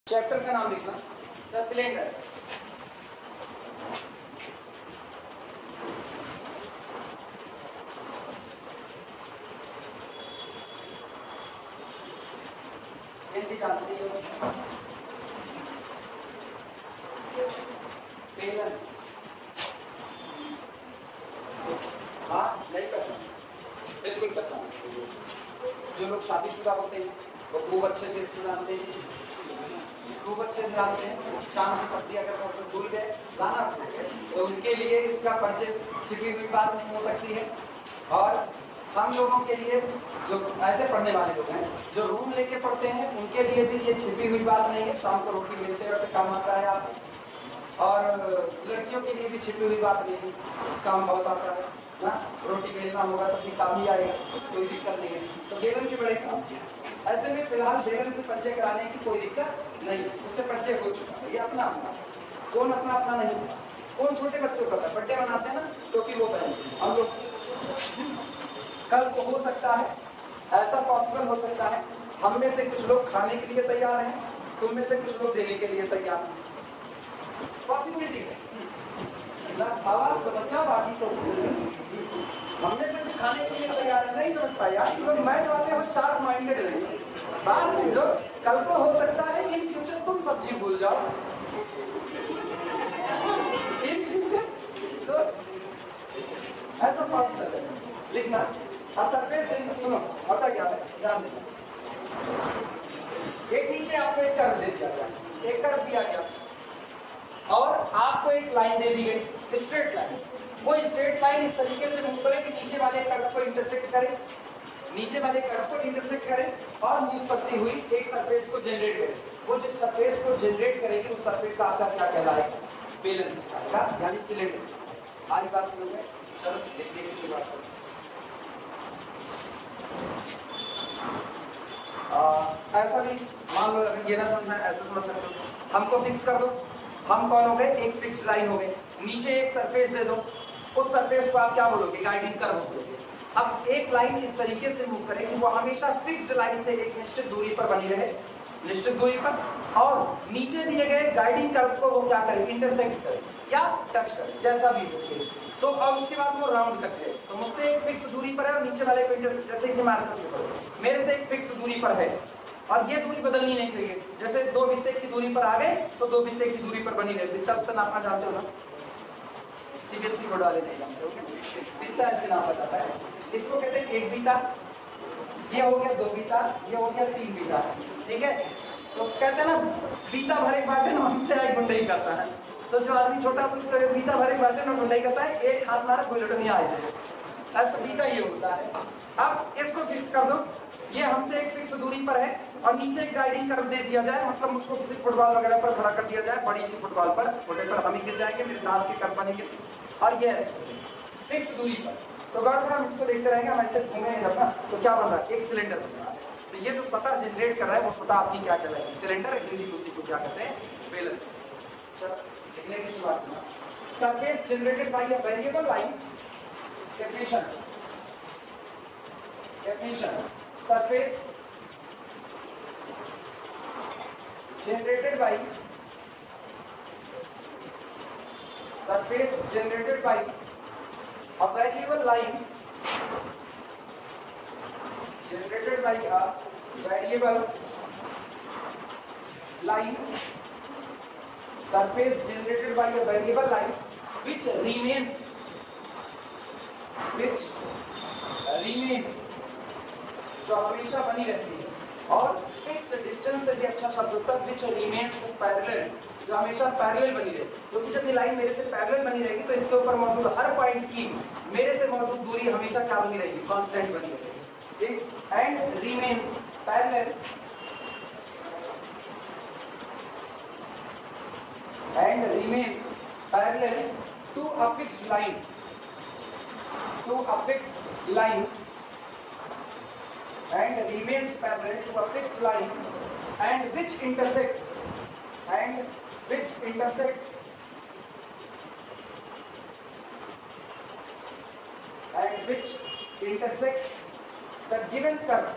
Chapter का नाम लिखना, द सिलेंडर। हिंदी जानते हो? बेलन। हाँ, नहीं पहचान, बिल्कुल पहचान। जो लोग शादीशुदा होते हैं वो खूब अच्छे से इसको जानते हैं, खूब अच्छे से जानते हैं। शाम की सब्जी अगर घर पर भूल गए लाना भूल गए तो उनके लिए इसका परिचय छिपी हुई बात नहीं हो सकती है। और हम लोगों के लिए जो ऐसे पढ़ने वाले लोग हैं जो रूम लेके पढ़ते हैं उनके लिए भी ये छिपी हुई बात नहीं है। शाम को रोटी मिलते वक्त काम आता है आपको, और लड़कियों के लिए भी छिपी हुई बात नहीं है, काम बहुत आता है ना। रोटी बेलना होगा तो भी काम ही आएगा, कोई दिक्कत नहीं है। तो बेलन के बड़े काम। ऐसे में फिलहाल बेलन से परिचय कराने की कोई दिक्कत नहीं, उससे परिचय हो चुका है। ये अपना अपना, कौन अपना अपना नहीं, कौन छोटे बच्चों का बर्थडे मनाते हैं ना तो फिर वो पहन से हम लोग। कल को हो सकता है, ऐसा पॉसिबल हो सकता है, हम में से कुछ लोग खाने के लिए तैयार हैं, तुम में से कुछ लोग देने के लिए तैयार हैं। पॉसिबिलिटी है ना, आवाज समझा। बाकी तो हमने से कुछ खाने के लिए तैयार है, नहीं समझ पाया। तो मैथ वाले वो शार्प माइंडेड रहिए, बात समझो। कल को हो सकता है इन फ्यूचर तुम सब्जी भूल जाओ, इन फ्यूचर तो ऐसा पॉसिबल है। लिखना सरफेस टेंस, सुनो होता क्या है ध्यान देना। एक नीचे आपको एक कर्व दे दिया गया, एक कर्व दिया गया और आपको एक लाइन दे दी गई, स्ट्रेट लाइन। वो स्ट्रेट लाइन इस तरीके से मूव करे कि नीचे वाले कर्व को इंटरसेक्ट करे, नीचे वाले कर्व को इंटरसेक्ट करे और मूव करती हुई एक सरफेस को जनरेट करे। वो जो सरफेस को जनरेट करेगी उस सरफेस आपका क्या कहलाएगा? बेलन कहलाएगा, यानी सिलेंडर। आज बात समझ में? चलो देखते हैं शुरुआत करते हैं। ऐसा भी मान लो, अगर ये ना समझना ऐसा समझ सकते हो। हमको फिक्स कर दो, हम कौन हो गए? एक फिक्स्ड लाइन हो गए। नीचे एक सरफेस दे दो, उस सरफेस को आप क्या बोलोगे? गाइडिंग कर्व बोलोगे। अब एक लाइन इस तरीके से मूव करे कि वो हमेशा फिक्स्ड लाइन से एक निश्चित दूरी पर बनी रहे, निश्चित दूरी पर, और नीचे दिए गए गाइडिंग कर्व को वो क्या करे? इंटरसेक्ट करे या टच करे, जैसा भी हो केस। तो अब उसके बाद वो राउंड कट ले, तो मुझसे एक फिक्स दूरी पर है और नीचे वाले को इंटरसेक्ट, जैसे इसे मार्क करके मेरे से एक फिक्स दूरी पर है और ये दूरी बदलनी नहीं चाहिए। जैसे दो बित्ते की दूरी पर आ गए तो दो बित्ते की दूरी पर बनी रहे। बित्ता तो नापना जानते हो ना, सीबीएसई बोर्ड वाले नहीं जानते हो? बित्ता ऐसे नापा जाता है, इसको कहते हैं एक बीता, ये हो गया दो बीता, ये हो गया तीन बीता, ठीक है। तो कहते हैं ना बीता भरे बाटे ना हमसे आई गुंडई करता है। तो जो आदमी छोटा तो उसको बीता भरे बाटे ना गुंडई करता है, एक हाथ मारा कोई लटक नहीं आए, तो बीता ये होता है। अब इसको फिक्स कर दो, ये हमसे एक फिक्स दूरी पर है और नीचे एक गाइडिंग कर्व दे दिया जाए, मतलब मुझको किसी फुटबॉल वगैरह पर खड़ा कर दिया जाए, बड़ी सी फुटबॉल पर, छोटे पर हम ही गिर जाएंगे, मेरे दांत के कर्व बनेंगे और ये ऐसे फिक्स दूरी पर। तो गौर हम इसको देखते रहेंगे, हम ऐसे घूमेंगे जब ना तो क्या बन रहा है? एक सिलेंडर बन रहा है। तो ये जो सतह जनरेट कर रहा है वो सतह आपकी क्या कहलाएगी? सिलेंडर। हिंदी में उसी को क्या कहते हैं? बेलन। चलो लिखने की शुरुआत करना। Surface generated by a variable line. Definition, definition, surface generated by, surface generated by a variable line, generated by a variable line, surface generated by a variable line which remains, जो हमेशा बनी रहती है, और फिक्स डिस्टेंस से भी अच्छा शब्द होता है विच रिमेन्स पैरेलल, जो हमेशा पैरेलल बनी रहे। क्योंकि जब ये लाइन मेरे से पैरेलल बनी रहेगी तो इसके ऊपर मौजूद हर पॉइंट की मेरे से मौजूद दूरी हमेशा क्या बनी रहेगी? कांस्टेंट बनी रहेगी, ठीक। And remains parallel, and remains parallel to a fixed line, to a fixed line, and remains parallel to a fixed line and which intersect the given curve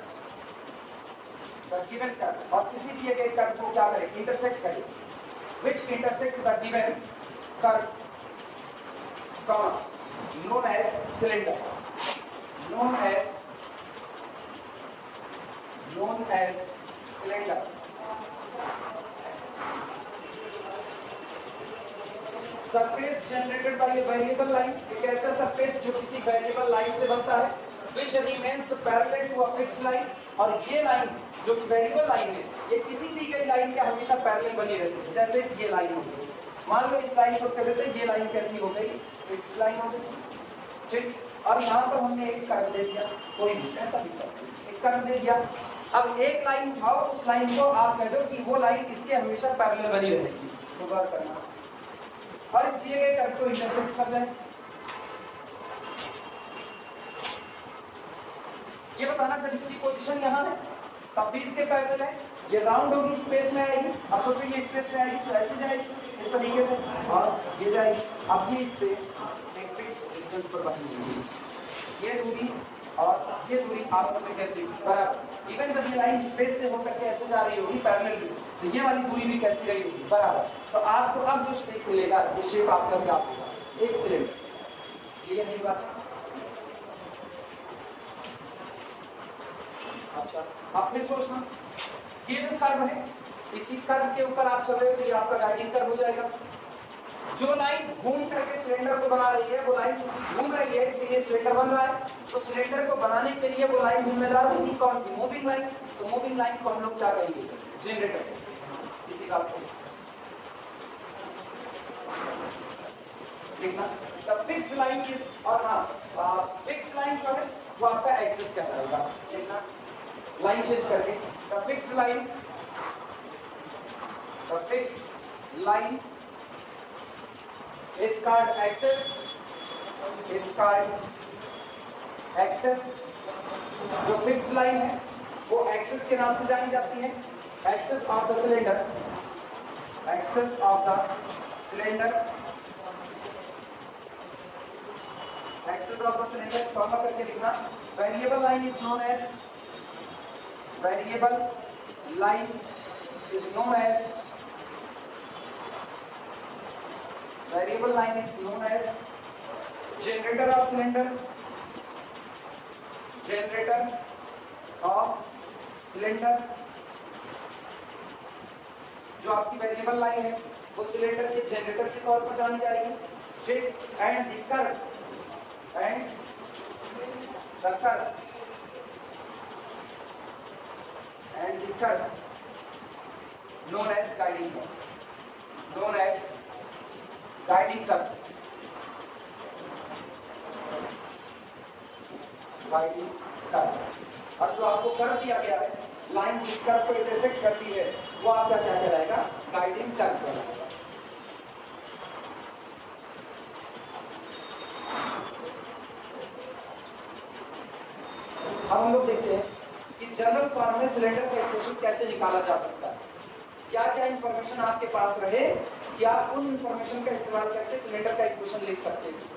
the given curve और किसी दिए गए curve को क्या करें intersect करें which intersect the given curve comma known as cylinder known as cylinder surface generated bye a variable line एक ऐसा सरफेस जो किसी वेरिएबल लाइन से बनता है which remains parallel to a fixed line और ये लाइन जो कि वेरिएबल लाइन है ये किसी दी गई लाइन के हमेशा पैरेलल बनी रहती है जैसे ये लाइन हो गई मान लो इस लाइन को कर देते हैं ये लाइन कैसी हो गई फिक्स्ड लाइन हो गई ठीक और यहाँ पर हमने एक कर्व दे दिया कोई भी ऐसा भी एक कर्व दे दिया अब एक लाइन उठाओ उस लाइन को आप कह दो कि वो लाइन इसके हमेशा पैरेलल बनी रहेगी तो गौर करना और इस दिए गए कर्व को इंटरसेक्ट कर लें ये बताना जब इसकी पोजीशन यहाँ है तब भी इसके पैरेलल है ये राउंड होगी स्पेस में आएगी अब सोचो ये स्पेस में आएगी तो ऐसे जाएगी इस तरीके से और ये जाएगी अब ये इससे एक फिक्स डिस्टेंस पर बनेगी ये दूरी और ये दूरी आपस में कैसे बराबर इवन जब ये लाइन स्पेस से होकर के ऐसे जा रही होगी पैरेलल भी तो ये वाली दूरी भी कैसी रही होगी बराबर तो आपको अब जो शेप मिलेगा ये शेप आपका क्या होगा एक सिलेंडर क्लियर नहीं बात अच्छा अब फिर सोचना ये जो कर्व है इसी कर्व के ऊपर आप चल रहे हो तो ये आपका गाइडिंग कर्व हो जाएगा जो लाइन घूम करके सिलेंडर को बना रही है वो लाइन घूम रही है इसीलिए सिलेंडर बन रहा है तो सिलेंडर को बनाने के लिए वो लाइन जिम्मेदार होगी कौन सी मूविंग लाइन तो मूविंग लाइन को हम लोग क्या कहेंगे जनरेटर इसी का देखना द फिक्स्ड लाइन इज और हाँ फिक्स्ड लाइन जो है वो आपका एक्सेस कर रहेगा देखना लाइन चेंज करके the fixed line is called axis जो फिक्स्ड लाइन है वो एक्सेस के नाम से जानी जाती है axis of the cylinder comma करके लिखना variable line is known as generator of cylinder जो आपकी वेरिएबल लाइन है वो सिलेंडर के जनरेटर के तौर पर जानी जाएगी ठीक and the curve known as guiding curve और जो आपको कर्व दिया गया है लाइन जिस कर्व को इंटरसेक्ट करती है वो आपका क्या कहलाएगा गाइडिंग कर्व कहलाएगा अब हम लोग देखते हैं कि जनरल फॉर्म में सिलेंडर का इक्वेशन कैसे निकाला जा सकता है क्या क्या इंफॉर्मेशन आपके पास रहे कि आप उन इंफॉर्मेशन का इस्तेमाल करके सिलेंडर का इक्वेशन लिख सकते हैं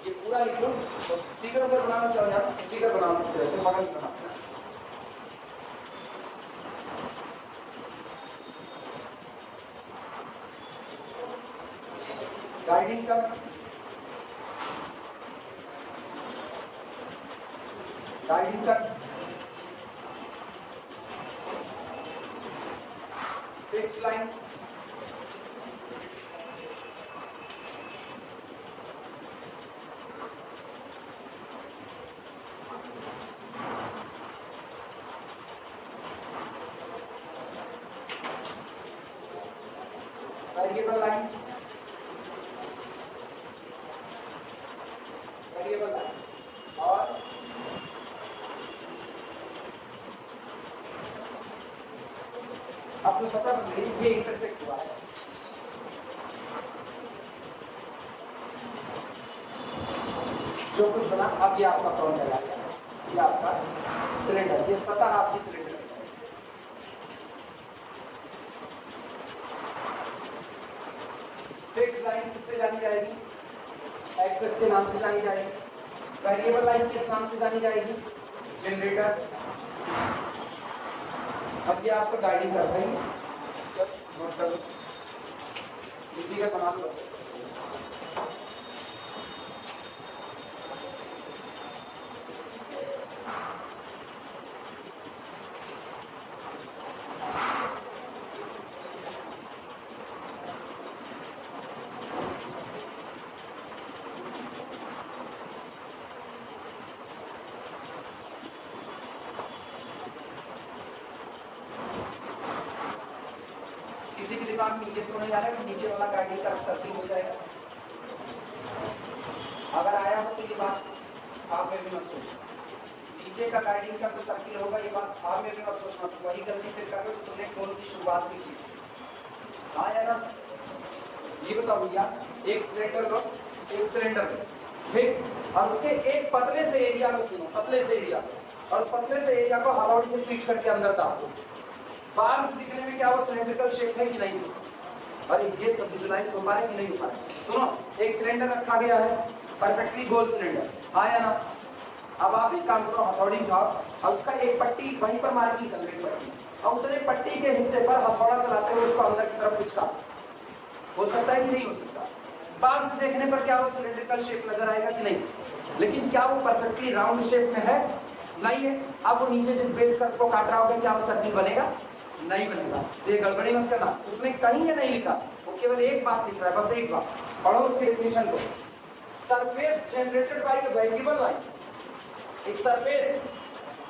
ये पूरा लिख लो तो फिगर अगर बनाना चाहो आप फिगर बना सकते हो ऐसे मगर बना guiding curve fixed line variable line और अब जो सतह बन रही ये इंटरसेक्ट हुआ है जो कुछ बना अब ये आपका कौन लगा गया ये आपका सिलेंडर ये सतह आपकी सिलेंडर फिक्स्ड लाइन किससे जानी जाएगी एक्सेस के नाम से जानी जाएगी वेरिएबल लाइन किस नाम से जानी जाएगी जनरेटर अब ये आपको गाइडिंग कर रही है, चल नोट कर लो, इसी का समान कर सकते हैं। किसी के दिमाग में ये तो नहीं आ रहा कि नीचे वाला गाइडिंग का सर्किल हो जाएगा? अगर आया हो तो ये बात आप में भी मत सोचना, नीचे का गाइडिंग का तो सर्किल होगा, ये बात आप में भी मत सोचना। तो वही गलती फिर कर रहे हो तुमने कॉल की शुरुआत भी की। हाँ या ना? ये बताओ भैया, एक सिलेंडर लो, एक सिलेंडर लो, ठीक, और उसके एक पतले से एरिया को चुनो, पतले से एरिया, और पतले से एरिया को हथौड़ी से पीट करके अंदर डाल दो। बाहर से दिखने में क्या वो सिलेंड्रिकल शेप है कि नहीं? अरे ये सब विजुलाइज हो पा रहा है कि नहीं हो पा रहा है? सुनो, एक सिलेंडर रखा गया है, परफेक्टली गोल सिलेंडर, हाँ या ना? अब आप एक काम करो, हथौड़ी उठाओ और उसका एक पट्टी वहीं पर मार्किंग कर लो, एक पट्टी, और उतने पट्टी के हिस्से पर हथौड़ा चलाते हुए उसको अंदर की तरफ खिंचका। हो सकता है कि नहीं हो सकता? बाहर से देखने पर क्या वो सिलेंड्रिकल शेप नजर आएगा कि नहीं? लेकिन क्या वो परफेक्टली राउंड शेप में है? नहीं है। अब वो नीचे जिस बेस कर्व को काट रहा होगा, क्या वो सर्किल बनेगा? नहीं बनेगा। तो ये गड़बड़ी मत करना, उसने कहीं ये नहीं लिखा, वो केवल एक बात लिख रहा है, बस एक बात। पढ़ो उसकी डेफिनेशन को, surface generated by a variable line, एक सरफेस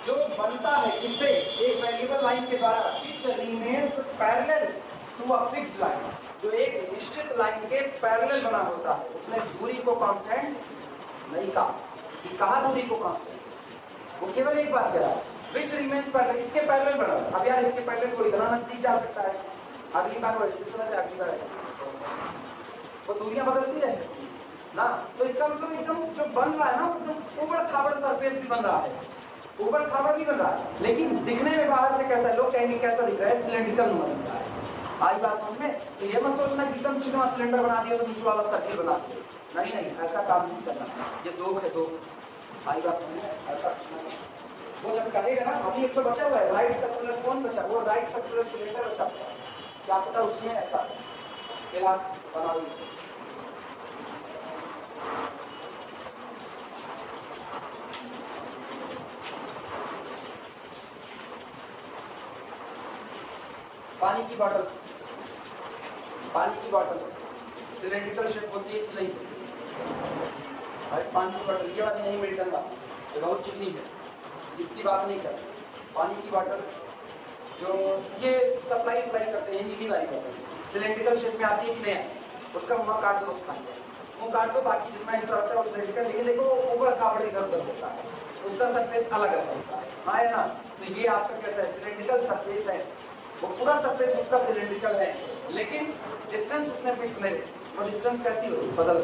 जो बनता है किससे? एक वेरिएबल लाइन के द्वारा, which remains parallel to a fixed line, जो एक निश्चित लाइन के पैरेलल बना होता है। उसने दूरी को कांस्टेंट नहीं कहा, कि कहा दूरी को कांस्टेंट, वो केवल एक बात कह रहा है, which remains parallel, इसके पैरेलल बना। अब यार इसके पैरेलल को इतना नजदीक जा सकता है, अगली बार वो ऐसे चला जाए, अगली बार ऐसे, वो दूरियां बदलती रह सकती है ना। तो इसका मतलब एकदम जो बन रहा है ना, वो एकदम ऊबड़ खाबड़ सरफेस भी बन रहा है, ऊबड़ खाबड़ भी बन रहा है, लेकिन दिखने में बाहर से कैसा है, लोग कहेंगे कैसा दिख रहा है? सिलेंड्रिकल दिख रहा है। आई बात समझ में? तो ये मत सोचना कि एकदम चिकना सिलेंडर बना दिया तो नीचे वाला सर्किल बना दिया, नहीं नहीं, ऐसा काम नहीं करना, ये दो है दो। आई बात समझ में? ऐसा कुछ नहीं। वो जब कहेगा ना, अभी एक तो बचा हुआ है राइट सर्कुलर, कौन बचा? वो राइट सर्कुलर सिलेंडर बचा हुआ है, क्या पता उसमें ऐसा फिलहाल बनाओ। पानी की बोतल, पानी की बोतल सिलेंड्रिकल शेप होती है कि नहीं? अरे पानी की बोतल ये वाली नहीं, मेडिकल का बहुत चिकनी है, इसकी बात नहीं कर। पानी की बोतल जो ये सप्लाई करते हैं, नीली वाली बोतल सिलेंड्रिकल शेप में आती है कि नहीं? उसका मुंह काट दो, उसका मुंह काट दो, बाकी जितना हिस्सा बचा वो सिलेंड्रिकल, लेकिन देखो ऊपर खाबड़ इधर उधर होता है, उसका सरफेस अलग अलग होता है, हाँ है ना? तो ये आपका कैसा है? सिलेंड्रिकल सरफेस है, वो पूरा सरफेस उसका सिलेंड्रिकल है, लेकिन डिस्टेंस उसने फिक्स नहीं, वो डिस्टेंस कैसी हो बदल।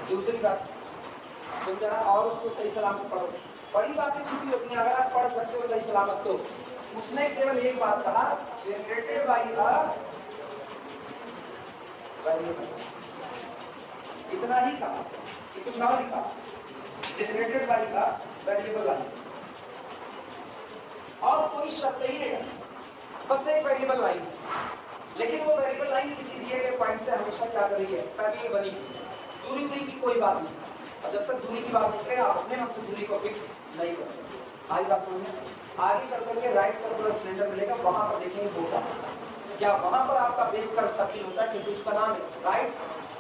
दूसरी बात, तुम जरा और उसको सही सलामत पढ़ो, बड़ी बातें छिपी होती हैं, अगर आप पढ़ सकते हो सही सलामत तो। उसने केवल एक बात कहा, जनरेटेड बाय इतना ही कहा, कि कुछ और नहीं कहा, जनरेटेड बाय का वेरिएबल लाइन, और कोई शब्द ही नहीं डाला, बस एक वेरिएबल लाइन। लेकिन वो वेरिएबल लाइन किसी दिए गए पॉइंट से हमेशा क्या कर रही है? पैरेलल बनी हुई है, दूरी की कोई बात नहीं, और जब तक दूरी की बात नहीं करें आप अपने मन से दूरी को फिक्स नहीं कर सकते। आगे बात समझ में? आगे चल करके राइट सर्कुलर सिलेंडर मिलेगा, वहां पर देखेंगे होता क्या, वहां पर आपका बेस कर्व सर्किल होता है, क्योंकि उसका नाम है राइट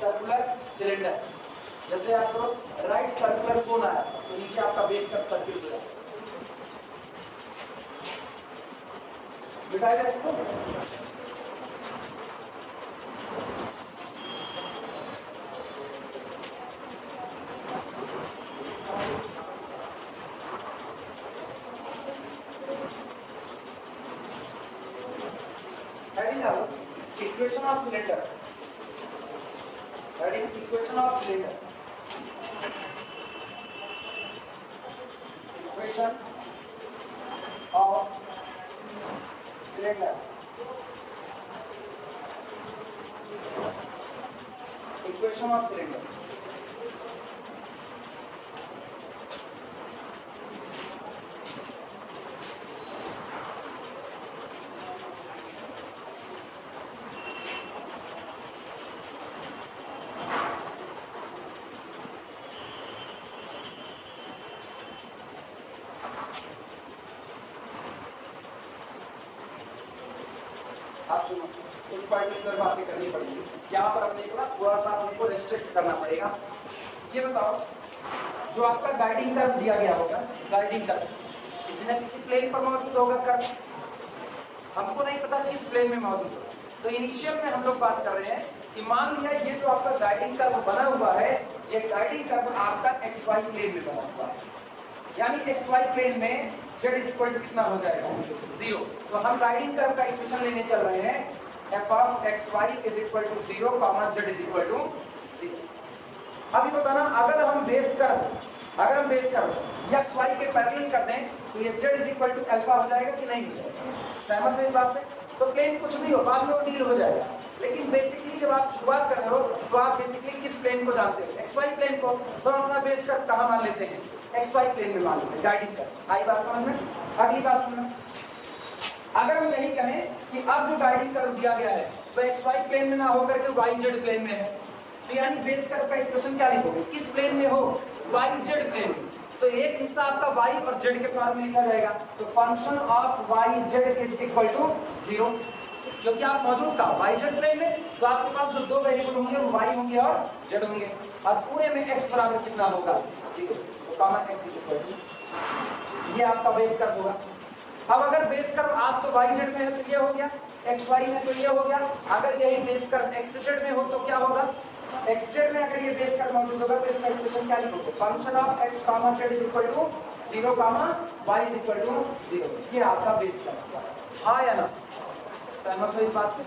सर्कुलर सिलेंडर। जैसे आप करो राइट सर्कुलर कोन आया तो नीचे आपका बेस कर्व सर्किल हो जाएगा। बिठाएगा इसको, equation of cylinder, heading equation of cylinder, equation of cylinder, equation of cylinder। बात सुनो, कुछ पर्टिकुलर बातें करनी पड़ेगी यहाँ पर। अपने को ना थोड़ा सा अपने को रेस्ट्रिक्ट करना पड़ेगा। ये बताओ, जो आपका गाइडिंग कर्व दिया गया होगा, गाइडिंग कर्व किसी न किसी प्लेन पर मौजूद होगा कर्व, हमको नहीं पता किस प्लेन में मौजूद होगा। तो इनिशियल में हम लोग बात कर रहे हैं कि मान लिया ये जो आपका गाइडिंग कर्व बना हुआ है, ये गाइडिंग कर्व आपका एक्स वाई प्लेन में बना हुआ है, यानी एक्स वाई प्लेन में z इज इक्वल टू कितना हो जाएगा, 0। तो हम गाइडिंग कर्व का इक्वेशन लेने चल रहे हैं f of x Y is equal to 0, z is equal to 0। अभी बताना, अगर हम बेस कर्व एक्स वाई के पैरेलल कर दें तो ये z is equal to alpha हो जाएगा कि नहीं हो जाएगा? सहमत हो इस बात से? तो प्लेन कुछ भी हो, बाद में वो डील हो जाएगा, लेकिन बेसिकली जब आप शुरुआत कर रहे हो तो आप बेसिकली किस प्लेन को जानते हो, एक्स वाई प्लेन को। तो हम अपना बेस कर्व कहाँ मान लेते हैं, एक्स वाई प्लेन में मान लेते हैं, गाइडिंग कर्व। आई बात समझ में? अगली बात सुनना, अगर हम यही कहें कि अब जो गाइडिंग कर्व दिया गया है वो एक्स वाई प्लेन में ना होकर के वाई जेड प्लेन में है, तो यानी बेस कर्व का इक्वेशन क्या लिखोगे, किस प्लेन में हो, वाई जेड प्लेन में। तो एक हिस्सा आपका y और z के फॉर्म में लिखा जाएगा, तो function of y z is equal to 0, क्योंकि आप मौजूद का y z प्लेन में, तो आपके पास जो दो वेरिएबल होंगे वो y होंगे और z होंगे, और पूरे में x बराबर कितना होगा, 0। तो common x is equal to, ये आपका बेस कर्व होगा। अब अगर बेस कर्व आज तो y z में है तो ये हो गया, x y में तो ये हो गया। अगर यही बेस कर्व x z में हो तो क्या होगा, एक्स जेड में अगर ये बेस कर्व मौजूद होगा तो इसका इक्वेशन क्या लिखोगे, function of x comma z is equal to 0 comma y is equal to 0। ये आपका बेस कर्व, हाँ या ना? सहमत हो इस बात से?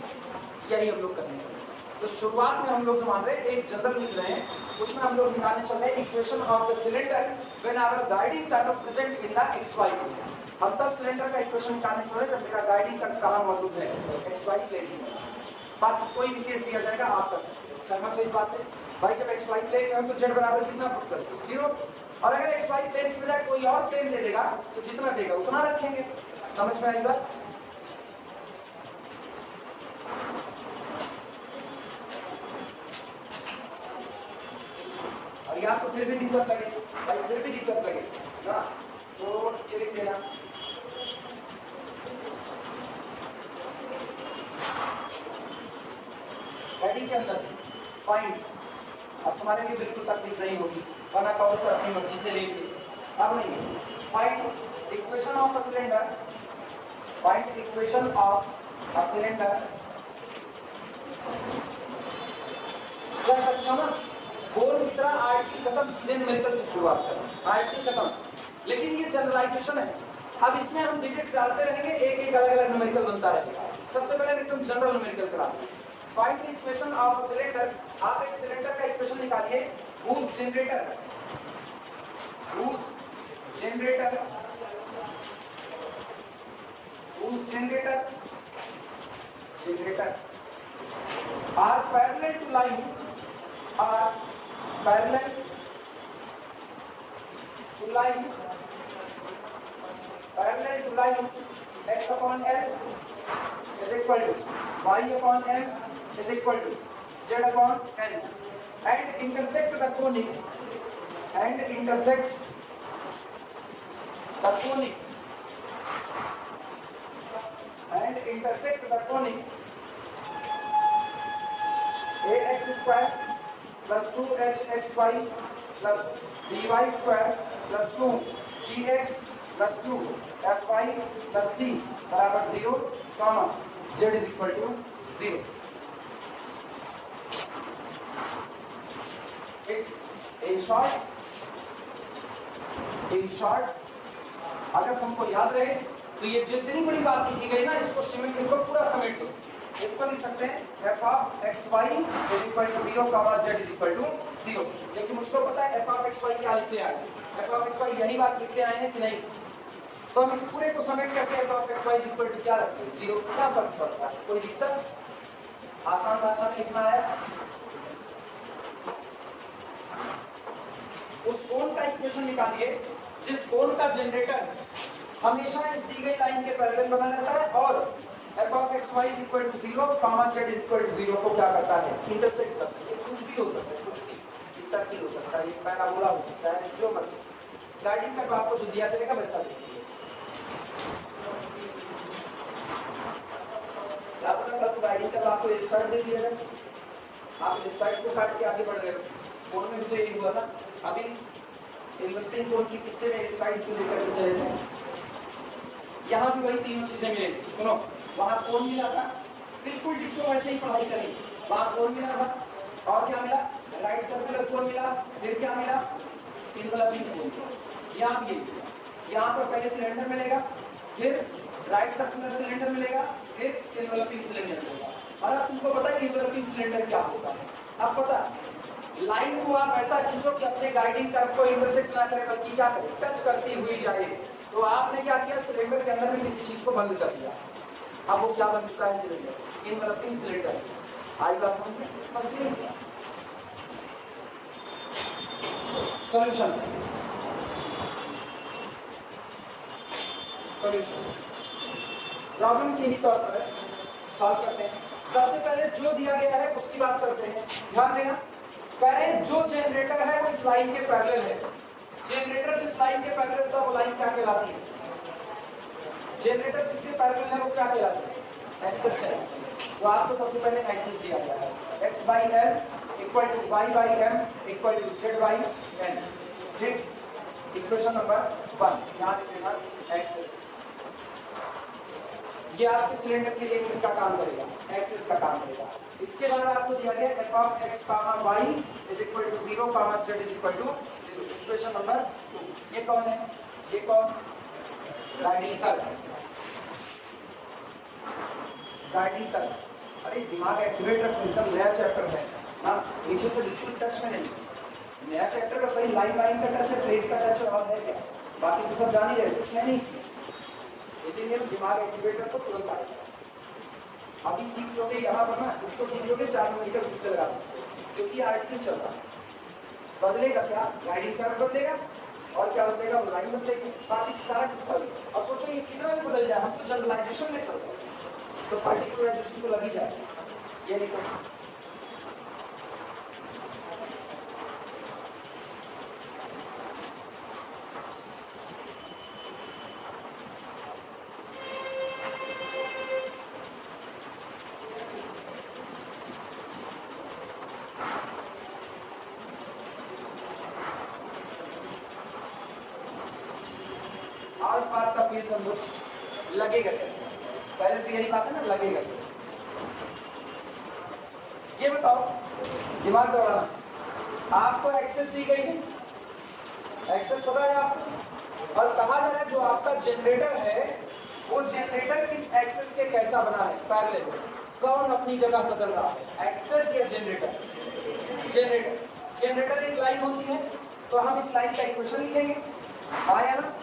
यही हम लोग करने चल रहे हैं। तो शुरुआत में हम लोग जो मान रहे हैं एक जनरल लिख रहे हैं, उसमें हम लोग निकालने चल रहे हैं equation of the cylinder when our guiding curve present in the xy plane. हम तब सिलेंडर का इक्वेशन निकालने चल रहे हैं जब मेरा गाइडिंग कर्व कहाँ मौजूद है, xy प्लेन में। बाकी कोई भी केस दिया जाएगा आप कर सकते हो। सहमत हो इस बात से? भाई जब एक्स वाई प्लेन में हो तो z बराबर कितना पुट कर दो, 0। और अगर एक्स वाई प्लेन की बजाय कोई और प्लेन दे देगा तो जितना देगा उतना रखेंगे। समझ में आई बात? और यार तो फिर भी दिक्कत लगे भाई, फिर भी दिक्कत लगे ना, तो ये लिख देना, हेडिंग के अंदर फाइंड। अब तुम्हारे लिए बिल्कुल तकलीफ नहीं होगी, बना कहो तो अपनी मर्जी से लेंगे, अब नहीं। Find equation of a cylinder, find equation of a cylinder, कर सकते हो ना, गोल की तरह आरटी खत्म, सीधे न्यूमेरिकल से शुरुआत करें, आरटी खत्म। लेकिन ये जनरलाइजेशन है, अब इसमें हम डिजिट डालते रहेंगे, एक एक अलग अलग न्यूमेरिकल बनता रहेगा। सबसे पहले एकदम जनरल न्यूमेरिकल कराते हैं। Find the equation of a cylinder, आप एक सिलेंडर का इक्वेशन निकालिए, whose generator are parallel to line, are parallel to line x upon L is equal to y upon M is equal to z upon N, and intersect the conic ax square plus 2hxy plus by square plus 2gx plus 2fy plus c बराबर 0, comma z is equal to 0। In short अगर तुमको याद रहे तो ये जितनी बड़ी बात लिखी गई ना, इसको पूरा समेट दो। इसको लिख सकते हैं f of xy is equal to 0, z is equal to 0। लेकिन मुझको पता है f ऑफ xy क्या लिखते आए, f ऑफ xy यही बात लिखते आए हैं कि नहीं, तो हम इस पूरे को समेट करके f of xy is equal to क्या रखते हैं, 0। क्या फर्क पड़ता है, कोई दिक्कत? आसान भाषा में लिखना है, उस कोण का इक्वेशन निकालिए जिस कोण का जनरेटर हमेशा इस दी गई लाइन के पैरेलल बना रहता है, और f of xy is equal to 0, z is equal to 0 को क्या करता है, इंटरसेक्ट करता है। कुछ भी हो सकता है, कुछ भी, इस सर्किल हो सकता है, ये पैराबोला हो सकता है, जो मतलब गाइडिंग का आपको जो दिया जाएगा वैसा लिखिए। क्या कल को गाइडिंग कर आपको लेफ्ट साइड दे दिया जाए, आप लेफ्ट साइड को काट के आगे बढ़ रहे हो। कोण में भी तो यही हुआ था, अभी इन्वर्टिंग कोण की किससे में लेफ्ट साइड को लेकर के चले थे, यहाँ भी वही तीनों चीजें मिलेगी। सुनो, वहाँ कोण मिला था, बिल्कुल डिट्टो वैसे ही पढ़ाई करेंगे, वहाँ कोण मिला था और क्या मिला, राइट सर्कुलर कोण मिला, फिर क्या मिला, इनवलपिंग कोण। यहाँ भी यहाँ पर पहले सिलेंडर मिलेगा, फिर राइट सर्कुलर सिलेंडर मिलेगा, फिर इनवलपिंग सिलेंडर मिलेगा। और अब तुमको पता है इनवलपिंग सिलेंडर क्या होता है, अब पता लाइन को आप ऐसा खींचो कि अपने गाइडिंग कर्व को इंटरसेक्ट ना करे, बल्कि क्या करे, टच करती हुई जाए। तो आपने क्या किया, सिलेंडर के अंदर में किसी चीज को बंद कर दिया, अब वो क्या बन चुका है, सिलेंडर, इनवलपिंग सिलेंडर। आई बात समझ में, बस यही किया। सॉल्यूशन, सॉल्यूशन प्रॉब्लम के ही तौर पर सॉल्व करते हैं। सबसे पहले जो दिया गया है उसकी बात करते हैं, ध्यान देना। कह रहे हैं जो जनरेटर है वो इस लाइन के पैरेलल है, जनरेटर जिस लाइन के पैरेलल होता है वो लाइन क्या कहलाती है, जनरेटर जिसके पैरेलल है वो क्या कहलाती है, एक्सेस है। तो आपको सबसे पहले एक्सेस दिया गया है, x by L equal to y by M equal to z by N, ठीक। इक्वेशन नंबर 1 यहाँ लिख देना एक्सेस। ये आपके सिलेंडर के लिए किसका काम करेगा, एक्सेस का काम करेगा। इसके बाद आपको दिया गया f of x comma y is equal to 0 comma z is equal to 0। Equation number 2। ये कौन है, ये कौन, गाइडिंग कर्व, गाइडिंग कर्व। अरे दिमाग एक्टिवेट रखो, एकदम नया चैप्टर है ना, नीचे से बिल्कुल टच में नहीं, नया चैप्टर का सही लाइन लाइन का टच है, प्लेट का टच है, और है क्या, बाकी तो सब जान ही रहे, कुछ नहीं इसमें, इसीलिए दिमाग एक्टिवेट रखो, तुरंत आएगा। अभी सीख लोगे यहाँ पर ना, इसको सीख लोगे 4 मीटर पीछे लगा सकते, क्योंकि आर्टिकल चल रहा है। बदलेगा क्या, गाइडिंग कर्व बदलेगा, और क्या बदलेगा, लाइन बदलेगी, बाकी सारा किस्सा। अब सोचो ये कितना भी बदल जाए, हम तो जनरलाइजेशन में चल रहे हैं, तो पार्टिकुलराइजेशन तो लगी जाए। ये लिखो, और इस बात का फील समझो, लगेगा कैसे, पहले तो यही बात है ना, लगेगा कैसे। ये बताओ, दिमाग दौड़ाना, आपको एक्सेस दी गई है, एक्सेस पता है आपको, और कहा जा रहा है जो आपका जनरेटर है वो जनरेटर इस एक्सेस के कैसा बना है, पैरेलल। कौन अपनी जगह बदल रहा है, एक्सेस या जनरेटर, जनरेटर। जनरेटर एक लाइन होती है, तो हम इस लाइन का इक्वेशन लिखेंगे, आया ना,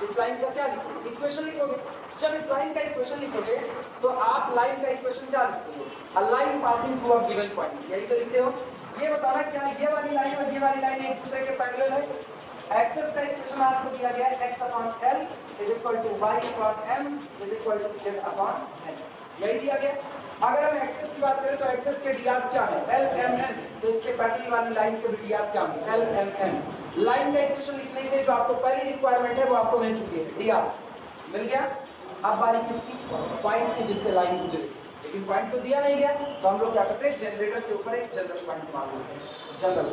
इस लाइन का क्या लिखोगे, इक्वेशन लिखोगे। जब इस लाइन का इक्वेशन लिखोगे तो आप लाइन का इक्वेशन क्या लिखते हो, a line passing through a given point, यही तो लिखते हो। ये बताना क्या ये वाली लाइन और ये वाली लाइन एक दूसरे के पैरेलल है। एक्सेस का इक्वेशन आपको दिया गया है x upon l is equal to y upon m is equal to z upon n, यही दिया गया। अगर हम एक्सेस की बात करें तो एक्सेस के drs क्या है, l m n, तो इसके पैरेलल वाली लाइन के भी drs क्या है, l m n। लाइन का इक्वेशन लिखने के लिए जो आपको पहली रिक्वायरमेंट है वो आपको मिल चुकी है, drs मिल गया। अब बारी किसकी, पॉइंट की जिससे लाइन गुजरे, लेकिन पॉइंट तो दिया नहीं गया, तो हम लोग क्या करते हैं, जनरेटर के ऊपर एक जनरल पॉइंट मान लेते हैं, general.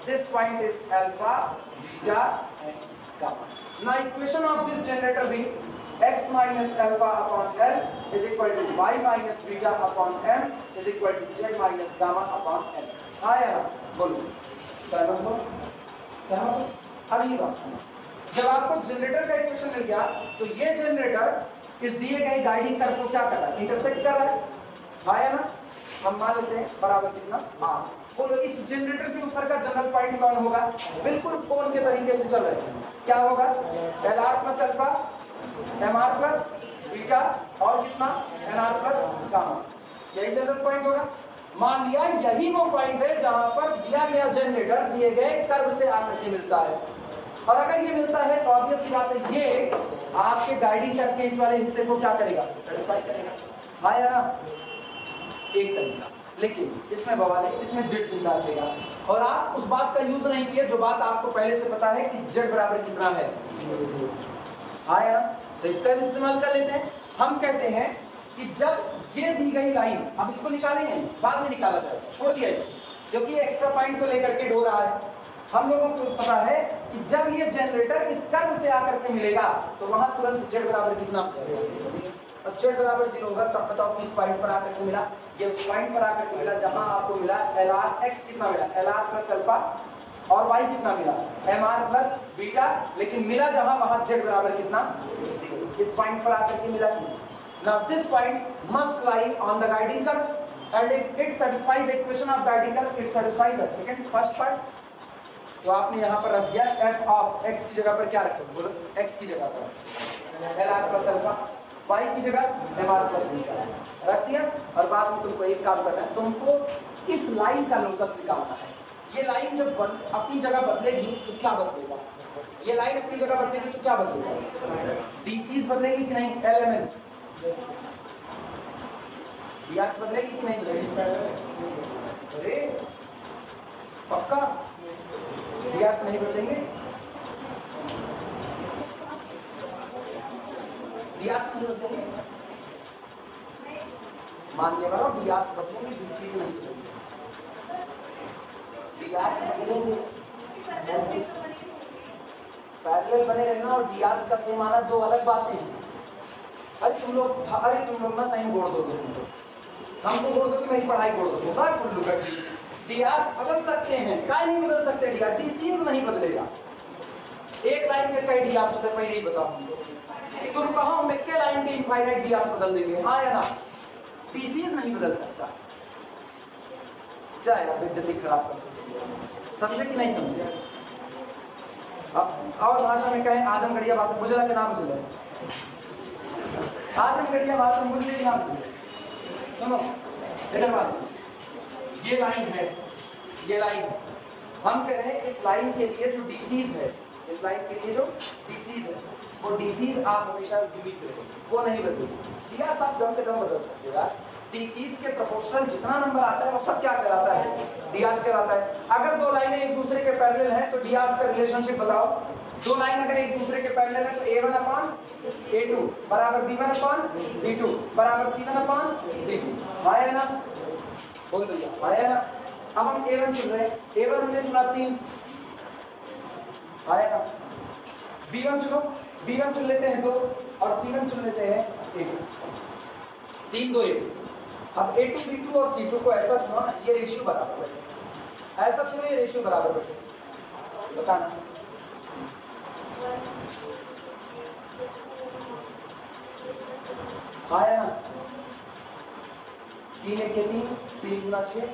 This point is alpha beta and gamma. Now equation of this generator भी x minus alpha upon l is equal to y minus beta upon m is equal to z minus gamma upon n। आया ना, बोलो सहमत हो, सहमत हो। अब ये बात सुनो, जब आपको जनरेटर का इक्वेशन मिल गया तो ये जनरेटर इस दिए गए गाइडिंग कर्व को क्या कर रहा है, इंटरसेक्ट कर रहा है, आया ना। हम मान लेते हैं बराबर कितना, हाँ। बोलो इस जनरेटर के ऊपर का जनरल पॉइंट कौन होगा, बिल्कुल कोण के तरीके से चल रहे हैं, क्या होगा, L R plus alpha M R plus beta और कितना एन आर प्लस गामा, यही जनरल पॉइंट होगा। मान लिया यही वो पॉइंट है जहां पर दिया गया जनरेटर दिए गए कर्व से आकर के मिलता है, और अगर ये मिलता है तो ऑब्वियस सी बात है ये आपके गाइडिंग करके इस वाले हिस्से को क्या करेगा, सेटिस्फाई करेगा, हाँ या ना, एक तरीका। लेकिन इसमें बवाल है, इसमें जेड जिंदा रहेगा, और आप उस बात का यूज नहीं किए जो बात आपको पहले से पता है कि जेड बराबर कितना है, हाँ या ना। तो इसका भी इस्तेमाल कर लेते हैं। हम कहते हैं कि जब ये दी गई लाइन, अब इसको निकालेंगे, बाद में निकाला जाएगा, छोड़ दिया इसको, क्योंकि एक्स्ट्रा पॉइंट को लेकर के ढो रहा है। हम लोगों को पता है कि जब ये जनरेटर इस कर्व से आकर के मिलेगा तो वहां तुरंत z बराबर कितना, और z बराबर 0 होगा। तब बताओ किस पॉइंट पर आकर के मिला, ये उस पॉइंट पर आकर के मिला जहां आपको मिला LR(x) कितना मिला, LR प्लस अल्फा, और y कितना मिला, MR प्लस बीटा, लेकिन मिला जहां वहां z बराबर कितना, 0। इस पॉइंट पर आकर के मिला। Now this point must lie on the guiding curve, and if it satisfies the equation of guiding curve, it satisfies the first part. तो आपने यहाँ पर रख दिया f of x की जगह पर क्या रखो, बोलो, x की जगह पर LR प्लस अल्फा, y की जगह MR प्लस बीटा रख दिया। और बाद में तुमको एक काम करना है, तुमको इस लाइन का लोकस निकालना है। ये लाइन जब अपनी जगह बदलेगी तो क्या बदलेगा, ये लाइन अपनी जगह बदलेगी तो क्या बदलेगा, DCs बदलेगी कि नहीं, LMN DRs बदलेगी कि नहीं बदलेगी, अरे पक्का DRs नहीं बदलेंगे, DRs नहीं बदलेंगे, मान लिया करो DRs बदलेंगे, DCs नहीं बदलेंगे, DRs बदलेंगे, पैरेलल बने रहना और DRs का सेम आना दो अलग बातें हैं। अरे तुम लोग ना सही गोड़ दोगे, हमको गोड़ दोगे, मेरी पढ़ाई गोड़ दोगे, बात बोल लूँगा। DRs बदल सकते हैं, क्या नहीं बदल सकते, DCs नहीं बदलेगा। एक लाइन के कई DRs होते हैं, पहले ही बताऊँ, तुम कहो मैं के लाइन के इनफाइनाइट DRs बदल देंगे, हाँ या ना, DCs नहीं बदल सकता। क्या यार बेइज्जती खराब करते, समझे कि नहीं समझे। अब और भाषा में कहें, आजमगढ़िया भाषा, बुझला के ना बुझले, आजमगढ़िया भाषा में बुझले ना बुझले, सुनो इधर बात सुनो, ये लाइन है, ये लाइन है, हम कह रहे हैं इस लाइन के लिए जो DCs है, इस लाइन के लिए जो DCs है, वो DCs आप हमेशा यूनिक रहेंगे, वो नहीं बदलेगी। DRs आप दम पे दम बदल सकते हो यार, DCs के प्रोपोर्शनल जितना नंबर आता है वो सब क्या कहलाता है, DRs कहलाता है। अगर दो लाइनें एक दूसरे के पैरेलल हैं तो DRs का रिलेशनशिप बताओ, दो लाइन अगर एक दूसरे के पैरेलल है तो A1/A2 बराबर B1/B2 बराबर C1/C2, आया ना, बोल भैया आया ना। अब हम A1 चुन रहे हैं, A1 हमने चुना 3, आया ना। B1 चुनो, B1 चुन लेते हैं 2 और C1 चुन लेते हैं 1, 3 2 1। अब A2 B2 और C2 को ऐसा चुनो ना, ये रेशियो बराबर है, ऐसा चुनो ये रेशियो बराबर है, बताना। आया ना, 3 1 3 3 गुना 6,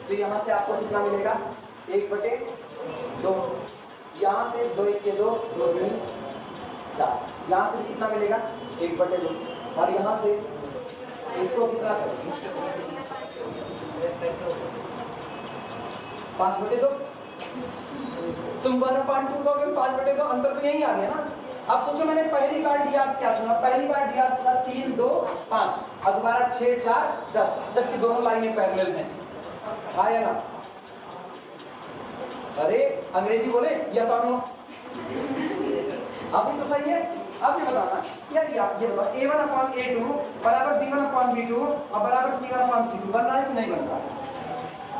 तो यहाँ से आपको कितना मिलेगा, 1/2, यहाँ से 2 1 2 2 3 4, यहाँ से कितना मिलेगा 1/2, और यहाँ से इसको कितना 5/2, तुम 1/2 कहोगे 5/2, अंतर तो यही आ गया ना। अब सोचो मैंने पहली बार DRs क्या चुना, पहली बार DRs चुना 3 2 5 और दोबारा 6 4 10, जबकि दोनों लाइनें पैरेलल हैं, हाँ या ना। अरे अंग्रेजी बोले यस और नो, अभी तो सही है। अब ये बताना यार, ये बताओ A1/A2 बराबर B1/B2 और बराबर C1/C2 बन रहा है कि नहीं बन रहा है,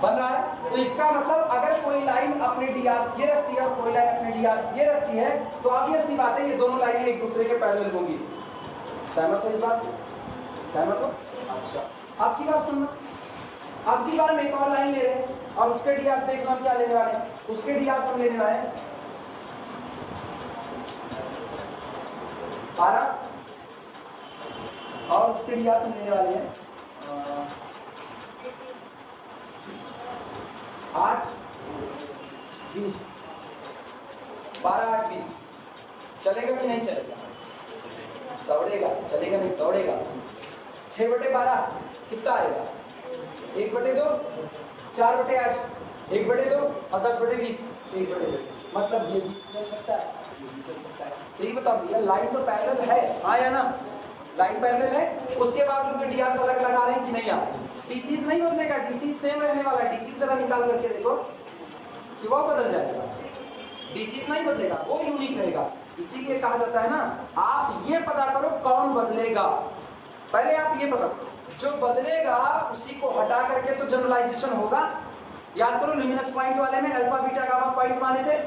बन रहा है। तो इसका मतलब अगर कोई लाइन अपने DRs ये रखती है और कोई लाइन अपने DRs ये रखती है तो ऑब्वियस सी बात है ये दोनों लाइनें एक दूसरे के पैरेलल होंगी। सहमत हो इस बात से, सहमत हो। अच्छा आपकी बात सुनना, अब की बार हम एक और लाइन ले रहे हैं और उसके DRs देखना क्या लेने वाले हैं, उसके DRs हम लेने वाले हैं 12 और उसके DRs हम लेने वाले हैं 8 20, 12 8 20, चलेगा कि नहीं चलेगा, दौड़ेगा, चलेगा नहीं दौड़ेगा। 6/12 कितना आएगा, 1/2, 4/8, 1/2 और 10/20, 1/2, मतलब ये भी चल सकता है, ये भी चल सकता है। तो ये बताओ भैया लाइन तो पैरेलल है, हाँ या ना, लाइन पैरेलल है, उसके बावजूद भी DRs अलग लगा रहे हैं कि नहीं आ रहे हैं। DCs नहीं बदलेगा, DCs सेम रहने वाला है। DCs जरा निकाल करके देखो कि वो बदल जाएगा, DCs नहीं बदलेगा, वो यूनिक रहेगा। इसीलिए कहा जाता है ना, आप ये पता करो कौन बदलेगा, पहले आप ये पता करो, जो बदलेगा उसी को हटा करके तो जनरलाइजेशन होगा। याद करो लुमिनस पॉइंट वाले में अल्फा बीटा गामा पॉइंट माने थे,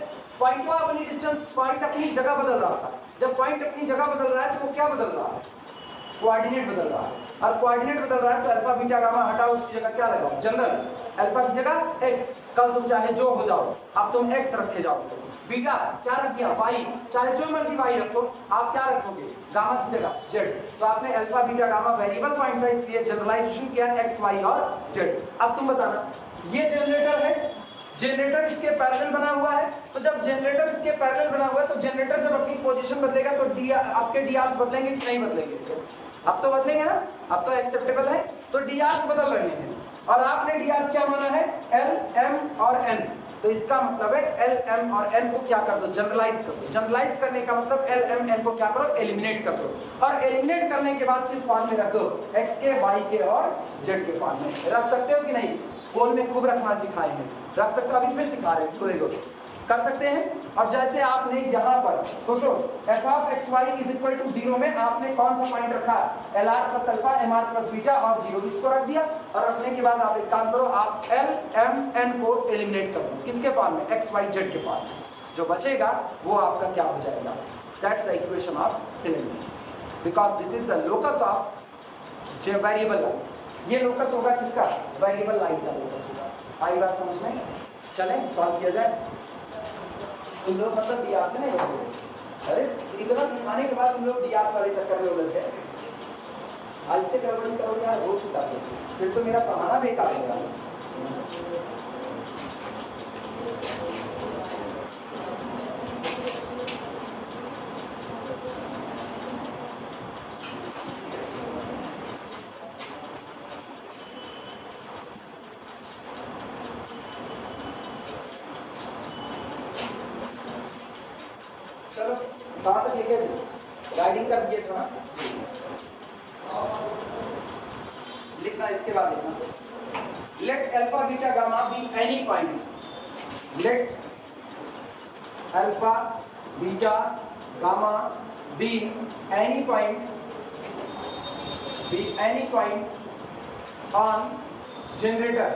पॉइंट को अपनी डिस्टेंस, पॉइंट अपनी जगह बदल रहा था। जब पॉइंट अपनी जगह बदल रहा है तो वो क्या बदल रहा है, कोऑर्डिनेट बदल रहा है, और कोऑर्डिनेट बदल रहा है तो अल्फा बीटा गामा हटाओ, उसकी जगह क्या लगाओ, जनरल, अल्फा की जगह एक्स, कल तुम चाहे जो हो जाओ, अब तुम एक्स रखे जाओ, बीटा क्या रख दिया वाई, चाहे जो मर्जी वाई रखो, आप क्या रखोगे, गामा की जगह जेड। तो आपने alpha beta gamma variable point था इसलिए जनरलाइजेशन किया एक्स वाई और जेड। अब तुम बताना, ये जनरेटर है, जनरेटर इसके पैरेलल बना हुआ है, तो जब जनरेटर इसके पैरेलल बना हुआ है तो जनरेटर जब अपनी पोजीशन बदलेगा तो डी, आपके डी आर्स बदलेंगे कि नहीं बदलेंगे, अब तो बदलेंगे ना, अब तो एक्सेप्टेबल है, तो डी आर्स बदल रहे हैं, और आपने डी आर्स क्या माना है, एल एम और एन, तो इसका मतलब है एल एम और एन को क्या कर दो, जनरलाइज कर दो। जनरलाइज करने का मतलब एल एम एन को क्या करो, एलिमिनेट कर दो, और एलिमिनेट करने के बाद किस फॉर्म में रख दो, एक्स के, वाई के और जेड के फॉर्म में। रख सकते हो कि नहीं, फोन में खूब रखना सिखाए हैं, रख सकते हो, अभी फिर सिखा रहे हैं, कर सकते हैं। और जैसे आपने यहाँ पर सोचो F of x Y is equal to 0 में आपने कौन सा पॉइंट रखा, L R plus alpha M R plus beta और 0, इसको रख दिया, और रखने के बाद आप एक काम करो, आप एल एम एन को एलिमिनेट कर दो, किसके फॉर्म में, एक्स वाई जेड के फॉर्म में, जो बचेगा वो आपका क्या हो जाएगा, that's the equation of cylinder, because this is the locus of variable line. ये लोकस होगा किसका, वेरिएबल लाइन का लोकस होगा। आई बात समझ में, चलें सॉल्व किया जाए। तुम लोग मतलब डियास से नहीं होते, अरे इतना सिखाने के बाद तुम लोग डियास वाले चक्कर में उलझ गए, आज से गड़बड़ी करोगे यार, हो चुका है, फिर तो मेरा पढ़ाना बेकार होगा। चलो कहाँ तक लेके गाइडिंग कर दिए थोड़ा, लिखना इसके बाद लिखना, late alpha beta gamma be any point, late alpha beta gamma be any point, B any point on generator.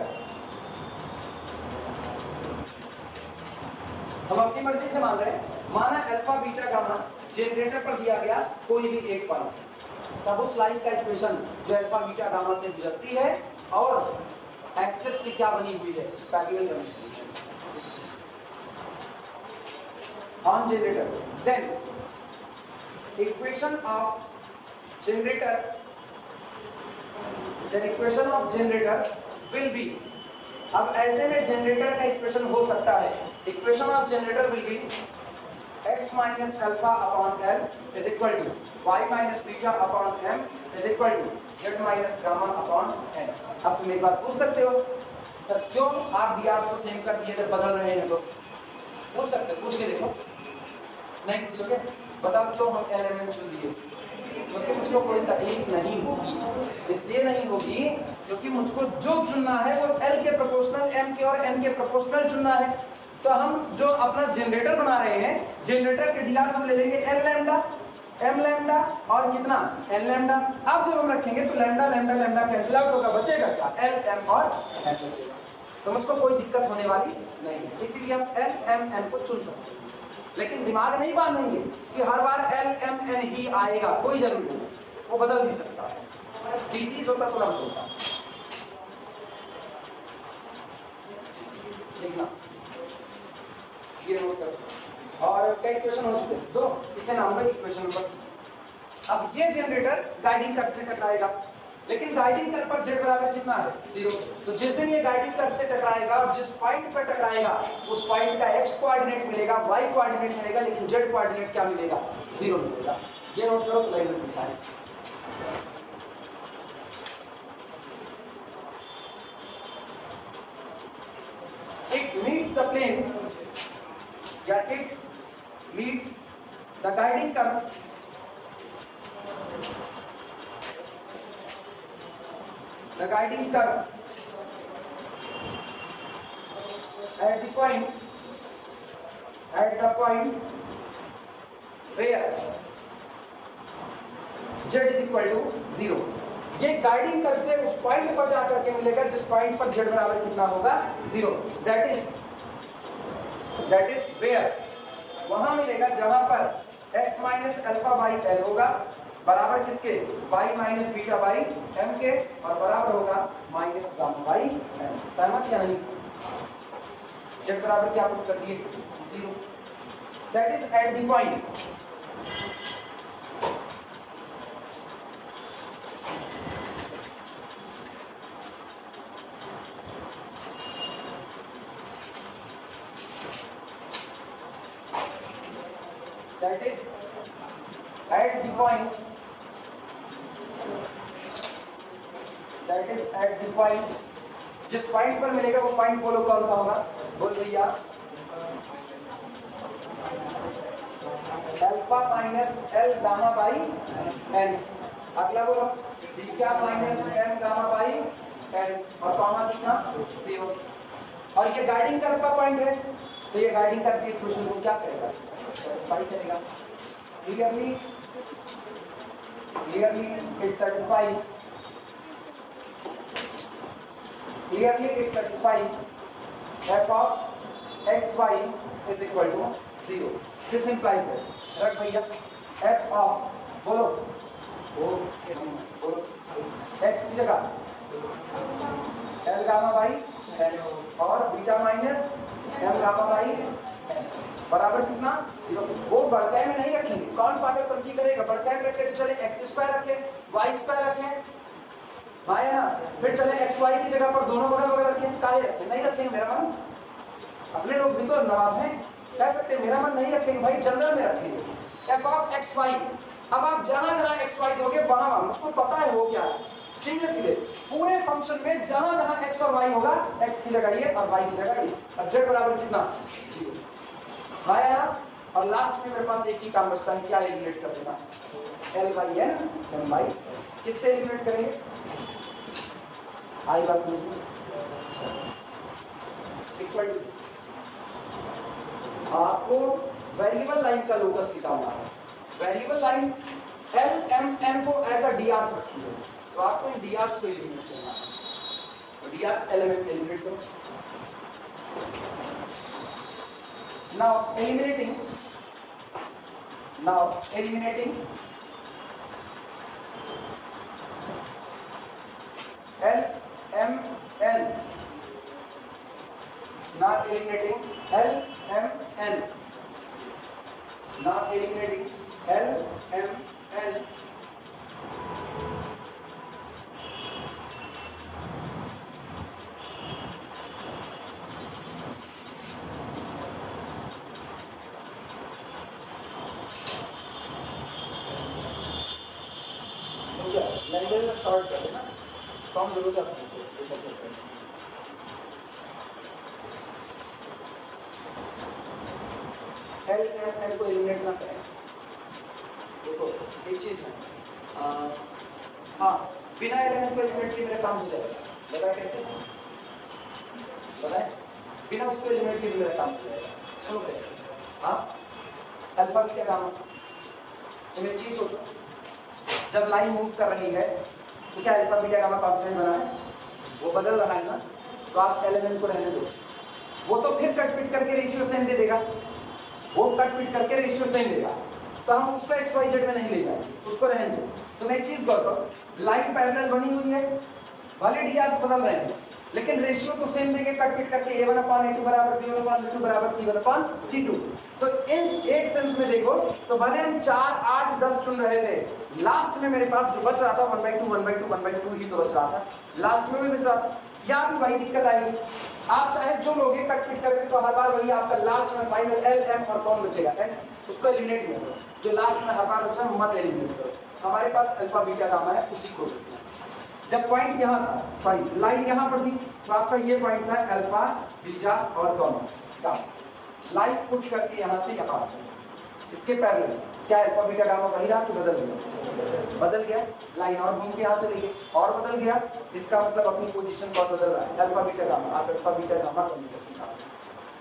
हम अपनी मर्जी से मान रहे हैं, माना अल्फा बीटा गामा जनरेटर पर दिया गया कोई भी एक पॉइंट, तब उस लाइन का इक्वेशन जो अल्फा बीटा गामा से गुजरती है और एक्सेस की क्या बनी हुई है, पैरेलल बनी हुई है on generator, then equation of generator, then equation of generator will be, अब ऐसे में जनरेटर का इक्वेशन हो सकता है, equation of generator will be x minus alpha upon L is equal to y minus beta upon M is equal to z minus gamma upon N। अब तुम एक बात पूछ सकते हो, सर क्यों आप डीआर को सेम कर दिए जब बदल रहे हैं, तो पूछ सकते हो, पूछ के देखो, नहीं पूछोगे, बताओ क्यों हम एल एम एन चुन दिए, क्योंकि मुझको कोई तकलीफ नहीं होगी, इसलिए नहीं होगी क्योंकि मुझको जो चुनना है वो एल के प्रोपोर्शनल, एम के और एन के प्रोपोर्शनल चुनना है। तो हम जो अपना जनरेटर बना रहे हैं, जनरेटर के डी हम ले लेंगे एल लैम्डा, एम लैम्डा और कितना, एन लैम्डा। अब जब हम रखेंगे तो lambda lambda lambda cancel out होगा, बचेगा क्या, एल एम और एन बचेगा, तो मुझको कोई दिक्कत होने वाली नहीं है, इसीलिए हम एल एम एन को चुन सकते हैं। लेकिन दिमाग नहीं बांधेंगे कि हर बार एल एम एन ही आएगा, कोई जरूरी नहीं, वो बदल भी सकता है, थीसिस होता तो लंब होता। देखना ये नोट करो, और कई क्वेश्चन हो चुके हैं, दो, इसे नाम है इक्वेशन नंबर। अब ये जनरेटर गाइडिंग कर्व से टकराएगा, लेकिन गाइडिंग कर्व पर z बराबर कितना है, 0, तो जिस दिन ये गाइडिंग कर्व से टकराएगा और जिस पॉइंट पर टकराएगा उस पॉइंट का x कोऑर्डिनेट मिलेगा, y कोऑर्डिनेट मिलेगा, लेकिन z कोऑर्डिनेट क्या मिलेगा, 0 मिलेगा। ये नोट करो, तो लाइन में लिखा है। It meets the plane, या it meets the guiding curve at the point where z is equal to 0। ये गाइडिंग कर्व से उस पॉइंट पर जाकर के मिलेगा जिस पॉइंट पर z बराबर कितना होगा 0। दैट इज वेयर, वहां मिलेगा जहां पर x minus alpha by L होगा बराबर किसके y minus beta by m के, और बराबर होगा माइनस गामा बाई m। सहमत या नहीं? z बराबर क्या पुट कर दिए 0। That is at the point that is at the point जिस पॉइंट पर मिलेगा वो पॉइंट बोलो कौन सा होगा, बोल भैया alpha minus L gamma by N, अगला बोलो beta minus M gamma by N, और गामा कितना 0। और ये गाइडिंग कर्व का पॉइंट है, तो ये गाइडिंग कर्व के इक्वेशन को क्या करेगा, सेटिस्फाई करेगा। Clearly it satisfy, clearly it satisfy f of xy is equal to 0। This implies that, रख भैया f of बोलो x की जगह l गामा बाई n और beta minus m gamma by n बराबर कितना 0। वो बड़काई में नहीं रखेंगे, कौन पागलपंती करेगा, बड़काई में रखे तो चले x स्क्वायर रखें y स्क्वायर रखें, हाँ है ना, फिर चले एक्स वाई की जगह पर दोनों बगल बगल रखें, काहे रखें, नहीं रखेंगे मेरा मन, अपने लोग भी तो नवाब हैं, कह सकते हैं मेरा मन नहीं रखेंगे भाई, जनरल में रखेंगे एफ ऑफ एक्स वाई। अब आप जहां जहां एक्स वाई दोगे वहां मुझको पता है वो क्या है, सीधे सीधे पूरे फंक्शन में जहां जहां एक्स और वाई होगा एक्स की जगह ये और वाई की जगह ये, और जेड बराबर कितना 0, हाँ है ना। और लास्ट में मेरे पास एक ही काम बचता है, क्या एलिमिनेट कर देना, L by N M by, किससे एलिमिनेट करेंगे, आई बात समझ में, इक्वल टू आपको वेरिएबल लाइन का लोकस निकालना है। Variable line L M N को एज अ डी आर रखी है, तो आपको इन डी आर्स को एलिमिनेट करना है, तो डी आर एलिमेंट एलिमिनेट करो। Now eliminating L M N, now eliminating L M N, now eliminating L M N, language में शॉर्ट कर देना, कम जरूरत है एल एम एन को एलिमिनेट ना करें। देखो एक चीज है, हाँ बिना एलिमेंट को एलिमिनेट किए मेरा काम हो जाएगा, बताए कैसे, बताए बिना उसको एलिमिनेट किए मेरा काम हो जाएगा, सुनो कैसे, हाँ अल्फा बीटा गामा, तुम एक चीज सोचो, जब लाइन मूव कर रही है तो क्या अल्फा बीटा गामा कांस्टेंट बना है, वो बदल रहा है ना, तो आप एलिमेंट को रहने दो, वो तो फिर कट पिट करके रेशियो सेम दे देगा, वो कट पिट करके रेशियो सेम देगा, तो हम उसको एक्स वाई जेड में नहीं ले जाएंगे, उसको रहने दो। तुम एक चीज गौर करो, लाइन पैरेलल बनी हुई है, भले डी आर्स बदल रहे हैं लेकिन रेशियो तो सेम देंगे, कट पिट करके a1 अपॉन a2 बराबर b1 अपॉन b2 बराबर c1 अपॉन c2। तो इन एक सेंस में देखो तो भले हम 4, 8, 10 चुन रहे थे, लास्ट में मेरे पास जो बच रहा था 1/2 1/2 1/2 ही तो बच रहा था, लास्ट में भी बच रहा था, यहाँ भी वही दिक्कत आएगी। आप चाहे जो लोगे कट पिट करके तो हर बार वही आपका लास्ट में फाइनल एल एम और कौन बचेगा n, उसको एलिमिनेट नहीं करो, जो लास्ट में हर बार बचा मत एलिमिनेट करो। हमारे पास अल्फा बीटा गामा है, उसी को जब पॉइंट यहाँ था, सॉरी लाइन यहाँ पर थी, तो आपका ये पॉइंट था अल्फा बीटा और गामा, लाइन पुट करके यहाँ से यहाँ इसके पैरेलल क्या अल्फा बीटा गामा वही रहा, तो बदल गया, बदल गया, लाइन और घूम के यहाँ चली गई और बदल गया, इसका मतलब अपनी पोजीशन बहुत बदल रहा है। अल्फा बीटा गामा, आप अल्फा बीटा गामा का लोकस निकालो,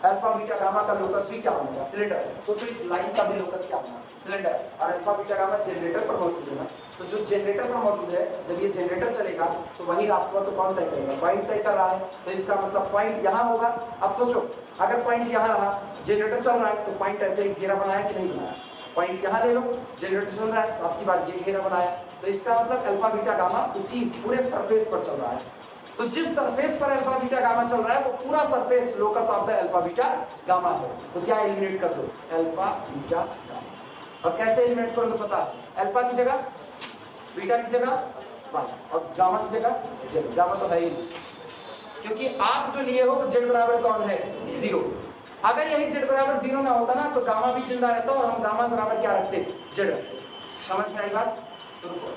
अल्फा बीटा गामा का लोकस भी क्या बनेगा, सिलेंडर। सोचो इस लाइन का भी लोकस क्या बना, सिलेंडर, और अल्फा बीटा गामा जनरेटर पर मौजूद है ना, तो जो जनरेटर पर मौजूद है, जब ये जनरेटर चलेगा तो वही रास्ता तो कौन तय करेगा? पॉइंट तय कर रहा है, तो इसका मतलब पॉइंट यहाँ होगा। अब सोचो, अगर पॉइंट यहाँ रहा, जनरेटर चल रहा है, तो पॉइंट ऐसे ही घेरा बनाया कि नहीं बनाया? पॉइंट यहाँ ले लो, जनरेटर चल रहा है तो आपकी बार ये घेरा बनाया, तो इसका मतलब अल्फा बीटा गामा उसी पूरे सरफेस पर चल रहा है। तो जिस सरफेस पर अल्फा बीटा गामा चल रहा है वो पूरा surface locus of the alpha beta gamma है। तो क्या एलिमिनेट कर दो? Alpha beta gamma. और कैसे एलिमिनेट करोगे पता है? अल्फा की जगह बीटा की जगह वन और गामा की जगह जेड। गामा तो है ही नहीं, क्योंकि आप जो लिए हो वो जेड बराबर कौन है? 0। अगर यही जेड बराबर 0 ना होता ना तो गामा भी जिंदा रहता और हम गामा बराबर क्या रखते? जेड रखते। समझ में आई बात? तो रुको,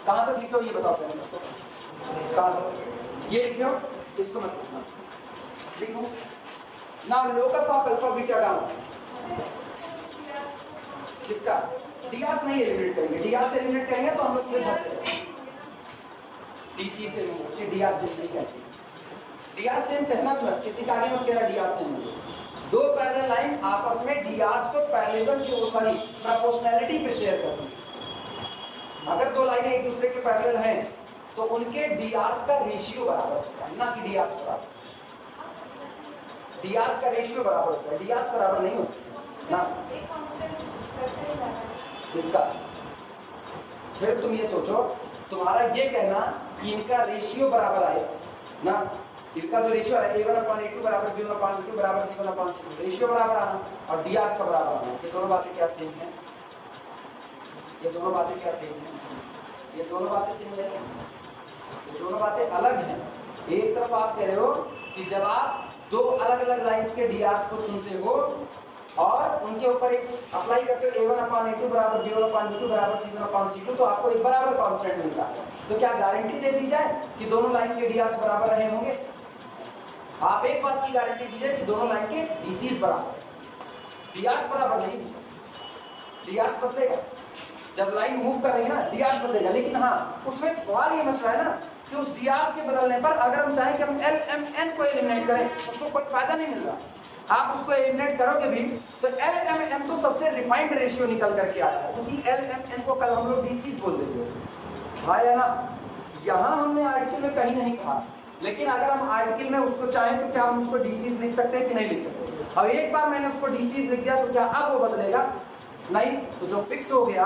कहाँ तक लिखे हो ये बताओ पहले मुझको। कहाँ तक ये लिखे हो? इसको मत लिखना, लिखो ना locus of alpha beta gamma. किसका? डीआर नहीं एलिमिनेट करेंगे, डीआर से एलिमिनेट करेंगे तो हम लोग ये फंसे। डीसी से बच्चे डीआर से नहीं कहते, डीआर से कहना मत, किसी का आगे मत कहना डीआर से। दो पैरेलल लाइन आपस में डीआर को पैरेललिज्म की वो सॉरी प्रोपोर्शनैलिटी पे शेयर करती है। अगर दो लाइनें एक दूसरे के पैरेलल हैं तो उनके डीआर का रेशियो बराबर होता है, ना कि डीआर बराबर। डीआर का रेशियो बराबर होता है, डीआर बराबर नहीं होता ना। किसका? फिर तुम ये सोचो, तुम्हारा ये कहना कि इनका रेशियो बराबर आए ना, इनका जो रेशियो है a1/a2 बराबर b1/b2 बराबर c1/c2, रेशियो बराबर आना और डीआर का बराबर आना। ये दोनों बातें क्या सेम है? ये दोनों बातें क्या सेम है? ये दोनों बातें सेम है, ये दोनों बातें अलग हैं। एक तरफ आप कह रहे हो कि जब आप दो अलग अलग लाइंस के डीआर को चुनते हो और उनके ऊपर एक अप्लाई करते हो a1/a2 बराबर b1/b2 बराबर c1/c2, तो आपको एक बराबर कांस्टेंट मिलता है। तो क्या गारंटी दे दी जाए कि दोनों लाइन के डीआर बराबर रहे होंगे? आप एक बात की गारंटी दीजिए कि दोनों लाइन के डीसीज बराबर, डीआर बराबर नहीं हो सकते। डीआर बदलेगा जब लाइन मूव कर रही है ना, डीआर बदलेगा। लेकिन हाँ, उसमें सवाल ये मच रहा है ना कि उस डीआर के बदलने पर अगर हम चाहें कि हम LMN को एलिमिनेट करें, उसको कोई फायदा नहीं मिल रहा। आप उसको एलिमिनेट करोगे भी तो LMN तो सबसे रिफाइंड रेशियो निकल करके आया है, उसी LMN को कल हम लोग डीसीज बोल देंगे। हाँ या ना? यहाँ हमने आर्टिकल में कहीं नहीं कहा, लेकिन अगर हम आर्टिकल में उसको चाहें तो क्या हम उसको डीसीज लिख सकते हैं कि नहीं लिख सकते? और एक बार मैंने उसको डीसीज लिख दिया तो क्या अब वो बदलेगा? नहीं। तो जो फिक्स हो गया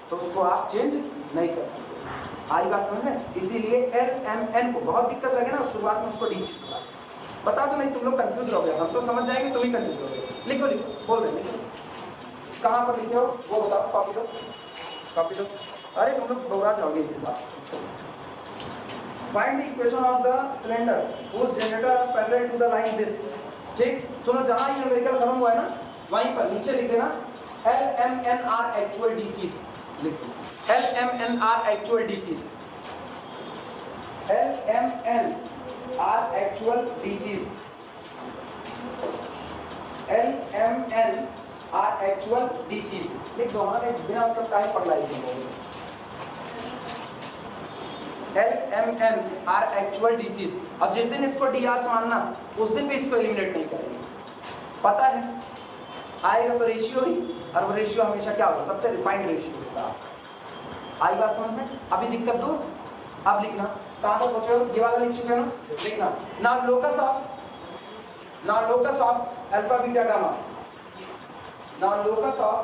तो उसको आप चेंज नहीं कर सकते। आई बात समझ में? इसीलिए LMN को बहुत दिक्कत लगे ना शुरुआत में उसको डीसीज बता दो, नहीं तुम लोग कंफ्यूज हो गए, हम तो समझ जाएंगे, तुम ही कंफ्यूज हो गए। लिखो लिखो, बोल रहे लिखो, कहाँ पर लिखे हो वो बताओ, कॉपी दो, कॉपी दो। अरे तुम लोग घबरा जाओगे इस हिसाब से। Find the equation of the cylinder whose generator are parallel to the line this। ठीक, सुनो, जहाँ ये न्यूमेरिकल खत्म हुआ है ना वहीं पर नीचे लिख देना LMN are actual DCs। लिखो LMN are actual DCs, LMN are actual DCs, LMN are actual DCs। लिख दो, हमारे बिना मतलब काहे पगलाई LMN are actual DCs। अब जिस दिन इसको डीआर मानना उस दिन भी इसको एलिमिनेट नहीं करेंगे, पता है? आएगा तो रेशियो ही, और वो रेशियो हमेशा क्या होगा? सबसे रिफाइंड रेशियो उसका। आई बात समझ में? अभी दिक्कत दो, अब लिखना कहाँ तक पहुंचे हो? ये वाला लिख चुके हो ना? लिखना now locus of alpha beta gamma, now locus of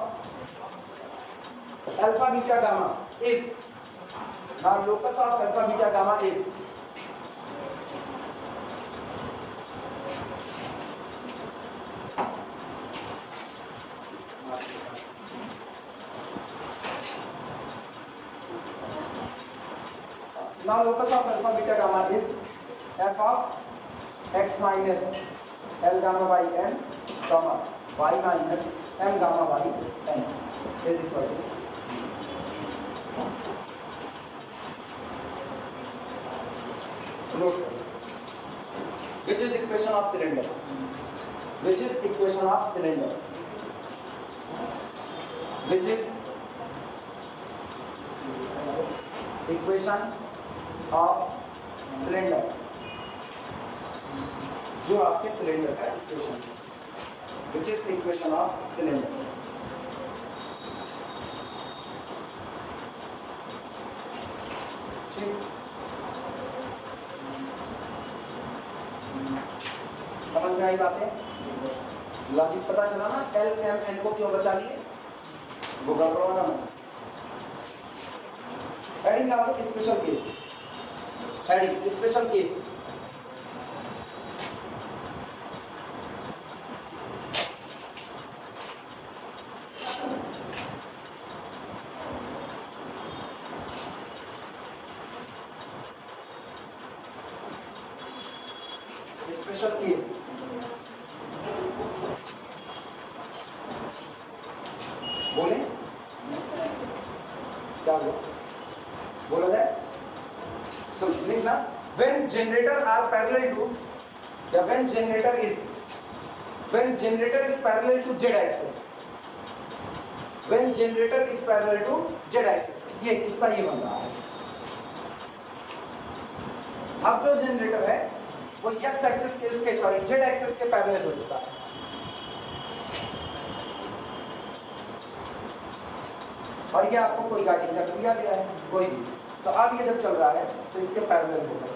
alpha beta gamma is, now locus of alpha beta gamma is now locus of alpha beta gamma is f of x minus L gamma by n comma y minus m gamma by n is equal to which is equation of cylinder, which is equation of cylinder, which is equation of cylinder, जो आपके cylinder का equation है, which is equation of cylinder। ठीक, समझ में आई बातें? Logic पता चला ना? एल एम एन को क्यों बचा लिए? वो गड़बड़ाना मत। हेडिंग डाल दो special case, heading special case. Special case बोले क्या बोला जाए? सो लिखना when generator are parallel to, या when generator is parallel to Z axis, when generator is parallel to Z axis. ये किस्सा ये बन रहा है। अब जो जनरेटर है वो एक्स एक्सिस के उसके सॉरी जेड एक्सिस के पैरेलल हो चुका है। और ये आपको कोई गाइडिंग कर दिया गया है कोई भी, तो अब ये जब चल रहा है तो इसके पैरेलल होगा।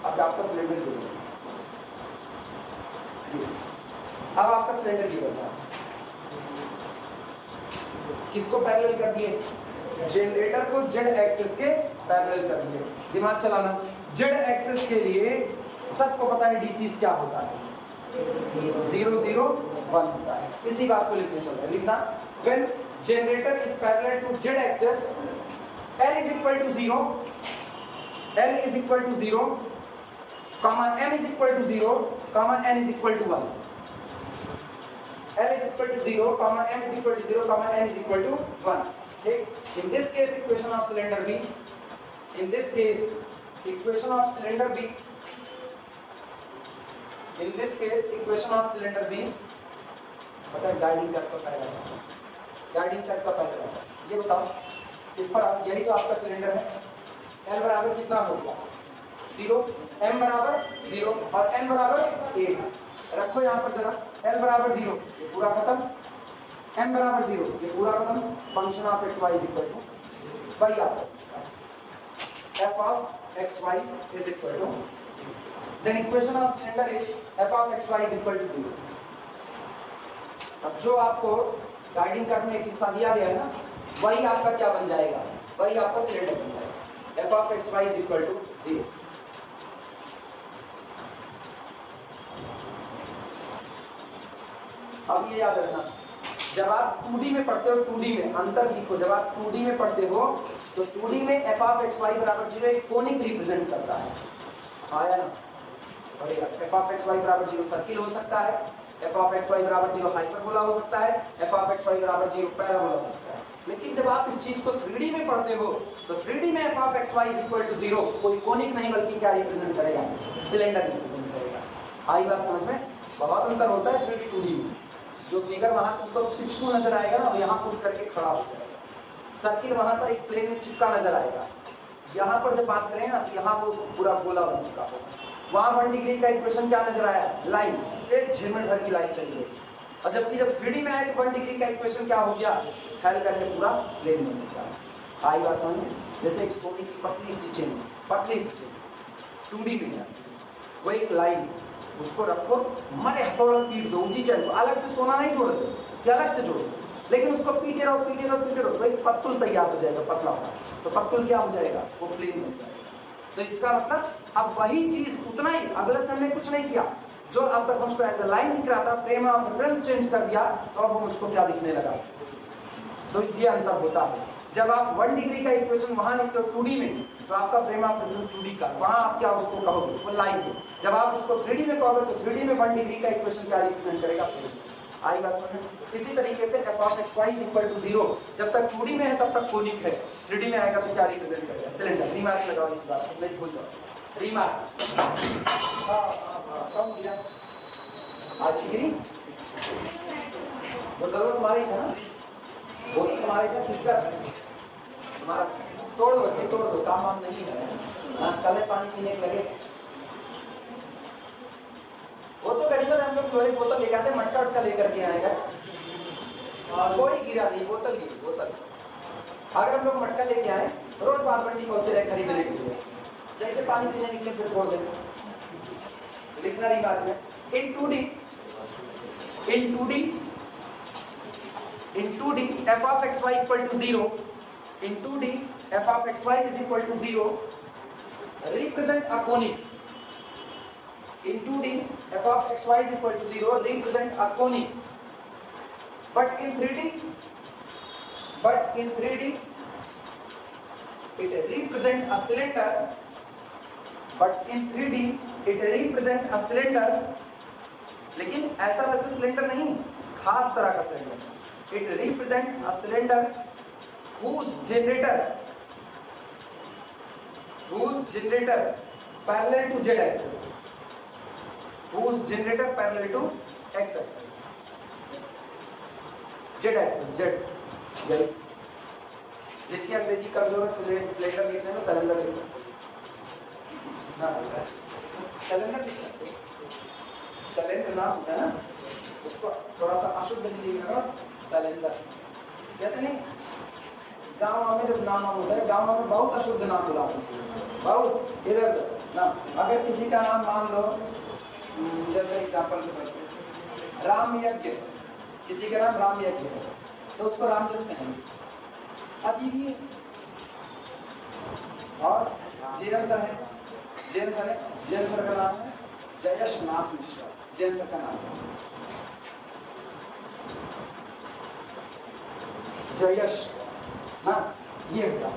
अब आपका सिलेंडर गिर गया, अब आपका सिलेंडर गिर रहा है। किसको पैरेलल कर दिए? जनरेटर को जेड एक्सिस के पैरेलल कर दिए। दिमाग चलाना, जेड एक्सिस के लिए सबको पता है डीसी क्या होता है, 0 0 1 होता है। इसी बात को लिखने चल रहा है। लिखना when generator is parallel to Z axis, L is equal to 0, L is equal to 0, comma M is equal to 0, comma N is equal to 1. L is equal to 0, comma M is equal to 0, comma N is equal to 1. Okay? In this case, equation of cylinder B. In this case, equation of cylinder B. In this case, equation of cylinder B. पता है guiding कर तो पहला, guiding कर तो पहला। ये बताओ इस पर यही तो आपका सिलेंडर है। L बराबर कितना हो गया? 0, M बराबर 0 और N बराबर 1। रखो यहाँ पर जरा, L बराबर 0 ये पूरा खत्म, M बराबर 0 ये पूरा खत्म। Function of x Y is equal to वही आपका f of x Y is equal to 0। Then equation of cylinder is f of x Y is equal to 0। अब जो आपको गाइडिंग करने की किस्सा दिया गया है ना, वही आपका क्या बन जाएगा? वही आपका सिलेंडर बन जाएगा। f of x Y is equal to 0। अब ये याद रखना, जब आप 2D में पढ़ते हो, 2D में अंतर सीखो। जब आप 2D में पढ़ते हो तो 2D में f ऑफ एक्स वाई बराबर 0 एक कोनिक रिप्रेजेंट करता है। आया ना? बढ़िया। f ऑफ एक्स वाई बराबर 0 सर्किल हो सकता है, f ऑफ एक्स वाई बराबर 0 हाइपरबोला हो सकता है, f ऑफ एक्स वाई बराबर 0 पैराबोला हो सकता है। लेकिन जब आप इस चीज को 3D में पढ़ते हो तो 3D में f of x Y is equal to 0 कोई कोनिक नहीं बल्कि क्या रिप्रेजेंट करेगा? सिलेंडर रिप्रेजेंट करेगा। आई बात समझ में? बहुत अंतर होता है 3D 2D में। जो फिगर वहां तुमको पिचकू नजर आएगा ना, यहाँ पुट करके खड़ा हो जाएगा। सर्किल वहां पर एक प्लेन में चिपका नजर आएगा। यहाँ पर जब बात करें ना तो यहाँ वो पूरा गोला बन चुका होगा। वहां 1 डिग्री का इक्वेशन क्या नजर आया? लाइन, एक झिलमिल भर की लाइन चली गई। और जबकि जब 3D में आए तो 1 डिग्री का इक्वेशन क्या हो गया? फैल करके पूरा प्लेन बन चुका है। आई बात समझ? जैसे एक सोने की पतली सी चेन 2D में है, वो एक लाइन, उसको रखो, मरे हथौड़ा पीट दो उसी चेन को, अलग से सोना नहीं जोड़ दो कि अलग से जोड़ो, लेकिन उसको पीटे रहो तो एक पत्तुल तैयार हो जाएगा पतला सा। तो पत्तुल क्या हो जाएगा? वो प्लेन बन जाएगा। तो इसका मतलब अब वही चीज उतना ही, अगले से हमने कुछ नहीं किया। जो अब तक मुझको ऐसा लाइन दिख रहा था, फ्रेम ऑफ रेफरेंस चेंज कर दिया तो अब वो मुझको क्या दिखने लगा। तो ये अंतर होता है। जब आप 1 डिग्री का इक्वेशन वहां लिखते हो 2D में, तो आपका फ्रेम ऑफ रेफरेंस 2D का, वहां आप क्या उसको कहोगे? वो लाइन को। जब आप उसको 3D में कहोगे तो 3D में 1 डिग्री का इक्वेशन क्या रिप्रेजेंट करेगा? आई बात समझ? इसी तरीके से f of x Y is equal to 0 जब तक 2D में है तब तक कोनिक है, 3D में आएगा तो क्या रिप्रेजेंट करेगा? सिलेंडर। रिमार्क लगाओ इस बात को, नहीं भूल जाओ रिमार्क। कम गिरा आज गिरी, बोतल तुम्हारी था ना, बोतल तुम्हारी था, किसका? तुम्हारा। तोड़ दो बच्चे, तोड़ दो, काम वाम नहीं है ना, कल पानी पीने के लगे। वो तो गरीब हम लोग लोहे बोतल लेके आते, मटका उटका लेकर के आएगा। कोई गिरा नहीं, बोतल गिरी, बोतल अगर हम लोग मटका लेके आए, रोज बाल मंडी पहुंचे रहे खरीदने के लिए, जैसे पानी पीने निकले फिर फोड़ दें, लिखना नहीं बाद में। इन 2D f of xy equal to 0, in 2D f of xy is equal to 0, represent a conic. In 2D f of xy is equal to 0, represent a conic. But in 3D it represent a cylinder. But in 3D it represent a cylinder. लेकिन ऐसा वैसा cylinder नहीं, खास तरह का cylinder. It represent a cylinder whose generator parallel to z axis, whose generator parallel to x axis, z axis, z जिसकी अंग्रेजी कमजोर है, सिलेंडर लिखने में सिलेंडर लिख सकते ना, सिलेंडर लिख सकते, सिलेंडर नाम होता है ना, उसको थोड़ा सा अशुद्ध लिखना, सिलेंडर कहते नहीं। गाँव में जब नाम होता है, गाँव में बहुत अशुद्ध नाम बुलाते हैं, बहुत इधर ना। अगर किसी का नाम मान लो, जैसे एग्जाम्पल राम यज्ञ, किसी का नाम राम यज्ञ है तो उसको रामजस कहेंगे, अजीब ही। और जैन सर का नाम है जयश नाथ मिश्रा, जैन सर का नाम है जयश ना। ये होता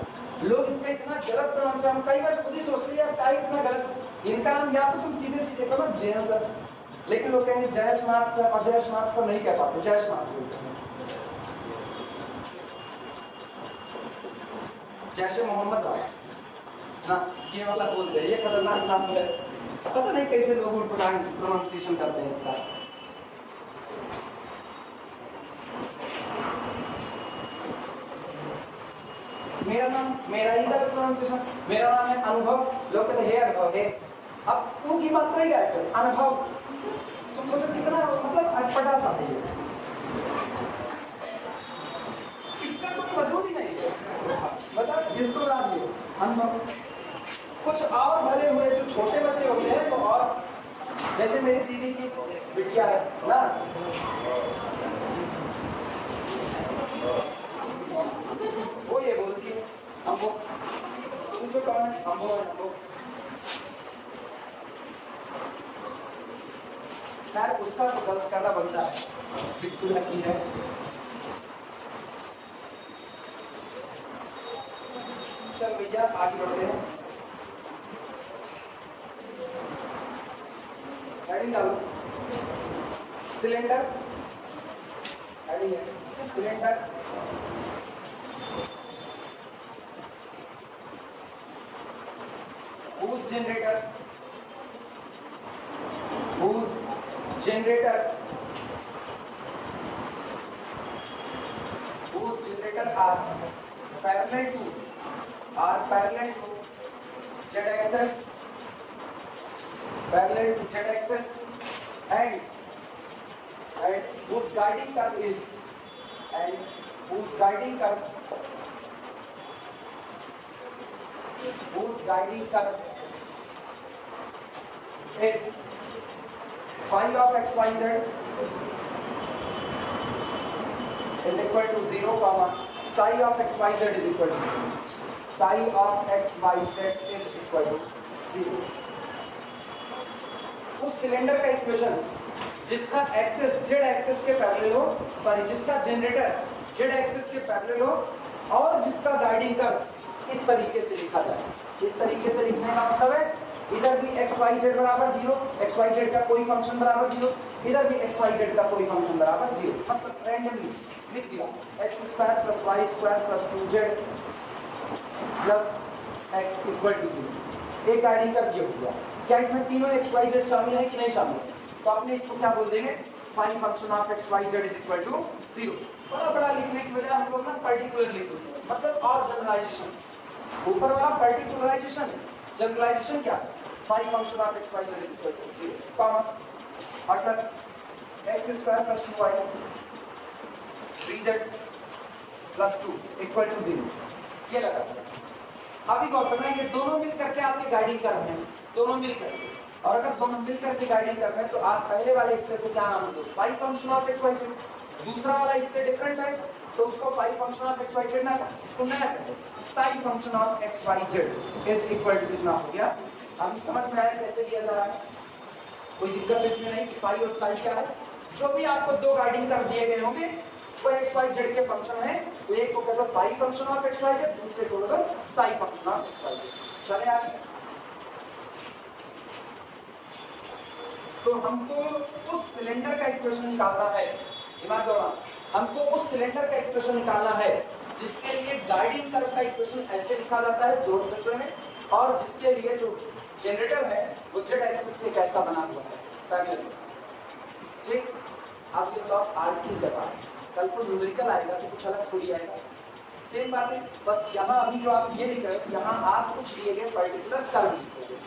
लोग इसका इतना गलत प्रोनाउंस, हम कई बार खुद ही सोचते हैं यार क्या इतना गलत, इनका नाम या तो तुम सीधे सीधे करो जैन सर, लेकिन लोग कहेंगे जयशनाथ सर, और जयशनाथ सर नहीं कह पाते, जयशनाथ बोलते हैं। जैसे मोहम्मद राव ना, ये वाला बोलते हैं, ये खतरनाक नाम है, पता नहीं कैसे लोग प्रोनाउंसिएशन करते हैं इसका। मेरा ही गलत प्रोनाउंसिएशन, मेरा नाम है अनुभव, लोग कहते हैं अनुभव है, अब तू की मात्रा ही गायब कर, अनुभव, तुम सोचो कितना मतलब अटपटा सा है, इसका कोई वजूद ही नहीं है, मतलब जिसको बता दिए अनुभव। कुछ और भले हुए जो छोटे बच्चे होते हैं तो, और जैसे मेरी दीदी की बिटिया है ना, वो ये बोलती है हमको, पूछो कौन है, हमको यार उसका तो गलत करना बनता है, बिल्कुल हकी है। चल भैया आगे बढ़ते हैं, हेडिंग डालो, सिलेंडर, हेडिंग है cylinder whose generator are parallel to z axis, and whose guiding curve is phi of xyz is equal to 0, psi of xyz is equal to 0। उस सिलेंडर का इक्वेशन जिसका एक्सिस जेड एक्सिस के parallel हो, जिसका generator Z axis के parallel हो और जिसका गाइडिंग कर्व इस तरीके से लिखा जाए। इस तरीके से लिखने का मतलब है इधर भी एक्स वाई जेड बराबर 0, एक्स वाई जेड का कोई फंक्शन बराबर 0, इधर भी एक्स वाई जेड का कोई फंक्शन बराबर 0, मतलब रैंडमली लिख दिया X square plus Y square plus 2z plus X equal to 0। एक गाइडिंग कर्व ये हो गया। क्या इसमें तीनों एक्स वाई जेड शामिल है कि नहीं शामिल है? तो आपने इसको क्या बोल देंगे, five function of x Y Z is equal to 0। बड़ा बड़ा लिखने की वजह हम लोग ना पर्टिकुलर लिख देते हैं, मतलब और जनरलाइजेशन, ऊपर वाला पर्टिकुलराइजेशन है, जनरलाइजेशन क्या है, phi function of x Y Z is equal to 0 common, मतलब x square plus 2y 3z plus 2 equal to 0। ये लगा। अभी गौर करना, ये दोनों मिल करके आपके गाइडिंग कर रहे हैं, दोनों मिल करके। और अगर दोनों मिल करके गाइडिंग कर रहे हैं तो आप पहले वाले हिस्से को क्या नाम दो, five function of x Y Z. दूसरा वाला इससे डिफरेंट है तो उसको five function of x Y Z ना, उसको नया करें sine function of x Y Z is equal to कितना हो गया। अभी समझ में आया कैसे लिया जा रहा है, कोई दिक्कत इसमें नहीं कि फाइव और साइन क्या है। जो भी आपको दो गाइडिंग कर दिए गए होंगे वो एक्स वाई जेड के फंक्शन है, तो एक को कहते हैं five function of x Y Z, दूसरे को कहते हैं sine function of x Y Z. चले आगे। तो हमको उस सिलेंडर का इक्वेशन निकालना है, दिमाग लगाओ, हमको उस सिलेंडर का इक्वेशन निकालना है जिसके लिए गाइडिंग कर्व का इक्वेशन ऐसे लिखा जाता है दो टुकड़े में, और जिसके लिए जो जनरेटर है वो जेड एक्सिस पे कैसा बना हुआ है पैरेलल। ठीक, अब ये बताओ आर्टिकल कर रहा है, कल को न्यूमेरिकल आएगा तो कुछ अलग थोड़ी आएगा, सेम बात है। बस यहाँ अभी जो आप ये लिख रहे हो यहाँ आप कुछ दिए गए पर्टिकुलर कर्व लिखोगे।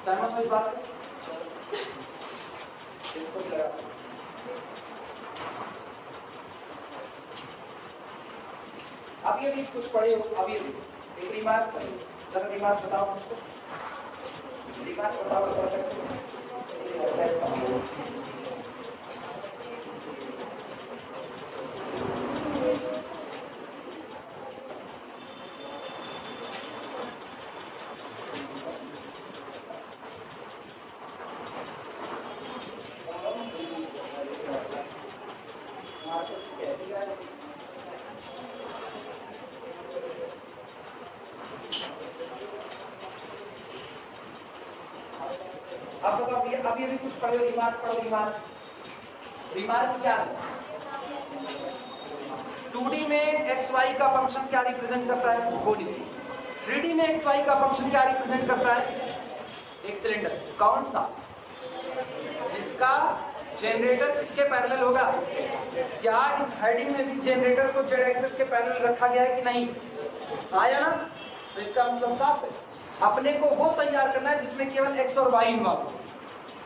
सहमत हो इस बात से? इसको भी लगा अभी कुछ पढ़े हो, अभी एक रिमार्क करो, जरा रिमार्क बताओ मुझको, रिमार्क बताओ। अब बताओ अभी कुछ पढ़ो, रिमार्क पढ़ो। रिमार्क क्या है? 2D में एक्स वाई का फंक्शन क्या रिप्रेजेंट करता है, वो लिखिए। 3D में एक्स वाई का फंक्शन क्या रिप्रेजेंट करता है, एक सिलेंडर। कौन सा? जिसका जनरेटर इसके पैरेलल होगा। क्या इस हेडिंग में भी जनरेटर को जेड एक्सिस के पैरेलल रखा गया है कि नहीं? आया ना? तो इसका मतलब साफ है, अपने को वो तैयार करना है जिसमें केवल एक्स और वाई इन्वॉल्व हो,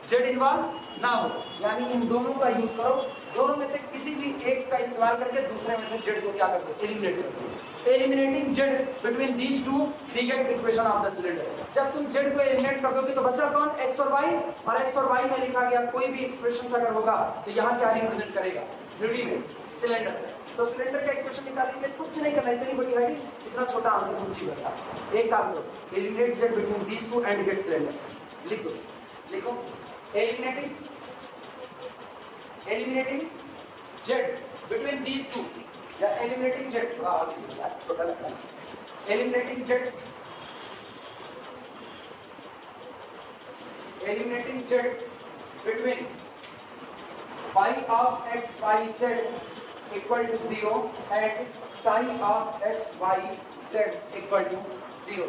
जेड इन्वॉल्व ना हो। यानी इन दोनों का यूज करो, दोनों में से किसी भी एक का इस्तेमाल करके दूसरे में से जेड को क्या कर दो, एलिमिनेट कर दो। Eliminating Z between these two we get equation of the cylinder. जब तुम जेड को एलिमिनेट कर दोगे तो बचा कौन, एक्स और वाई। और एक्स और वाई में लिखा गया कोई भी एक्सप्रेशन अगर होगा तो यहाँ क्या रिप्रेजेंट करेगा, 3D में सिलेंडर। तो सिलेंडर का इक्वेशन निकालने में कुछ नहीं करना, इतनी बड़ी हेडिंग, इतना छोटा आंसर कुछ ही करता है। एक काम करो, eliminate Z between these two and get cylinder. लिख दो, लिखो eliminating Z between these two, या एलिमिनेटिंग जेड, छोटा लगता है, eliminating Z between phi of x Y Z equal to 0 and psi of x y z equal to 0.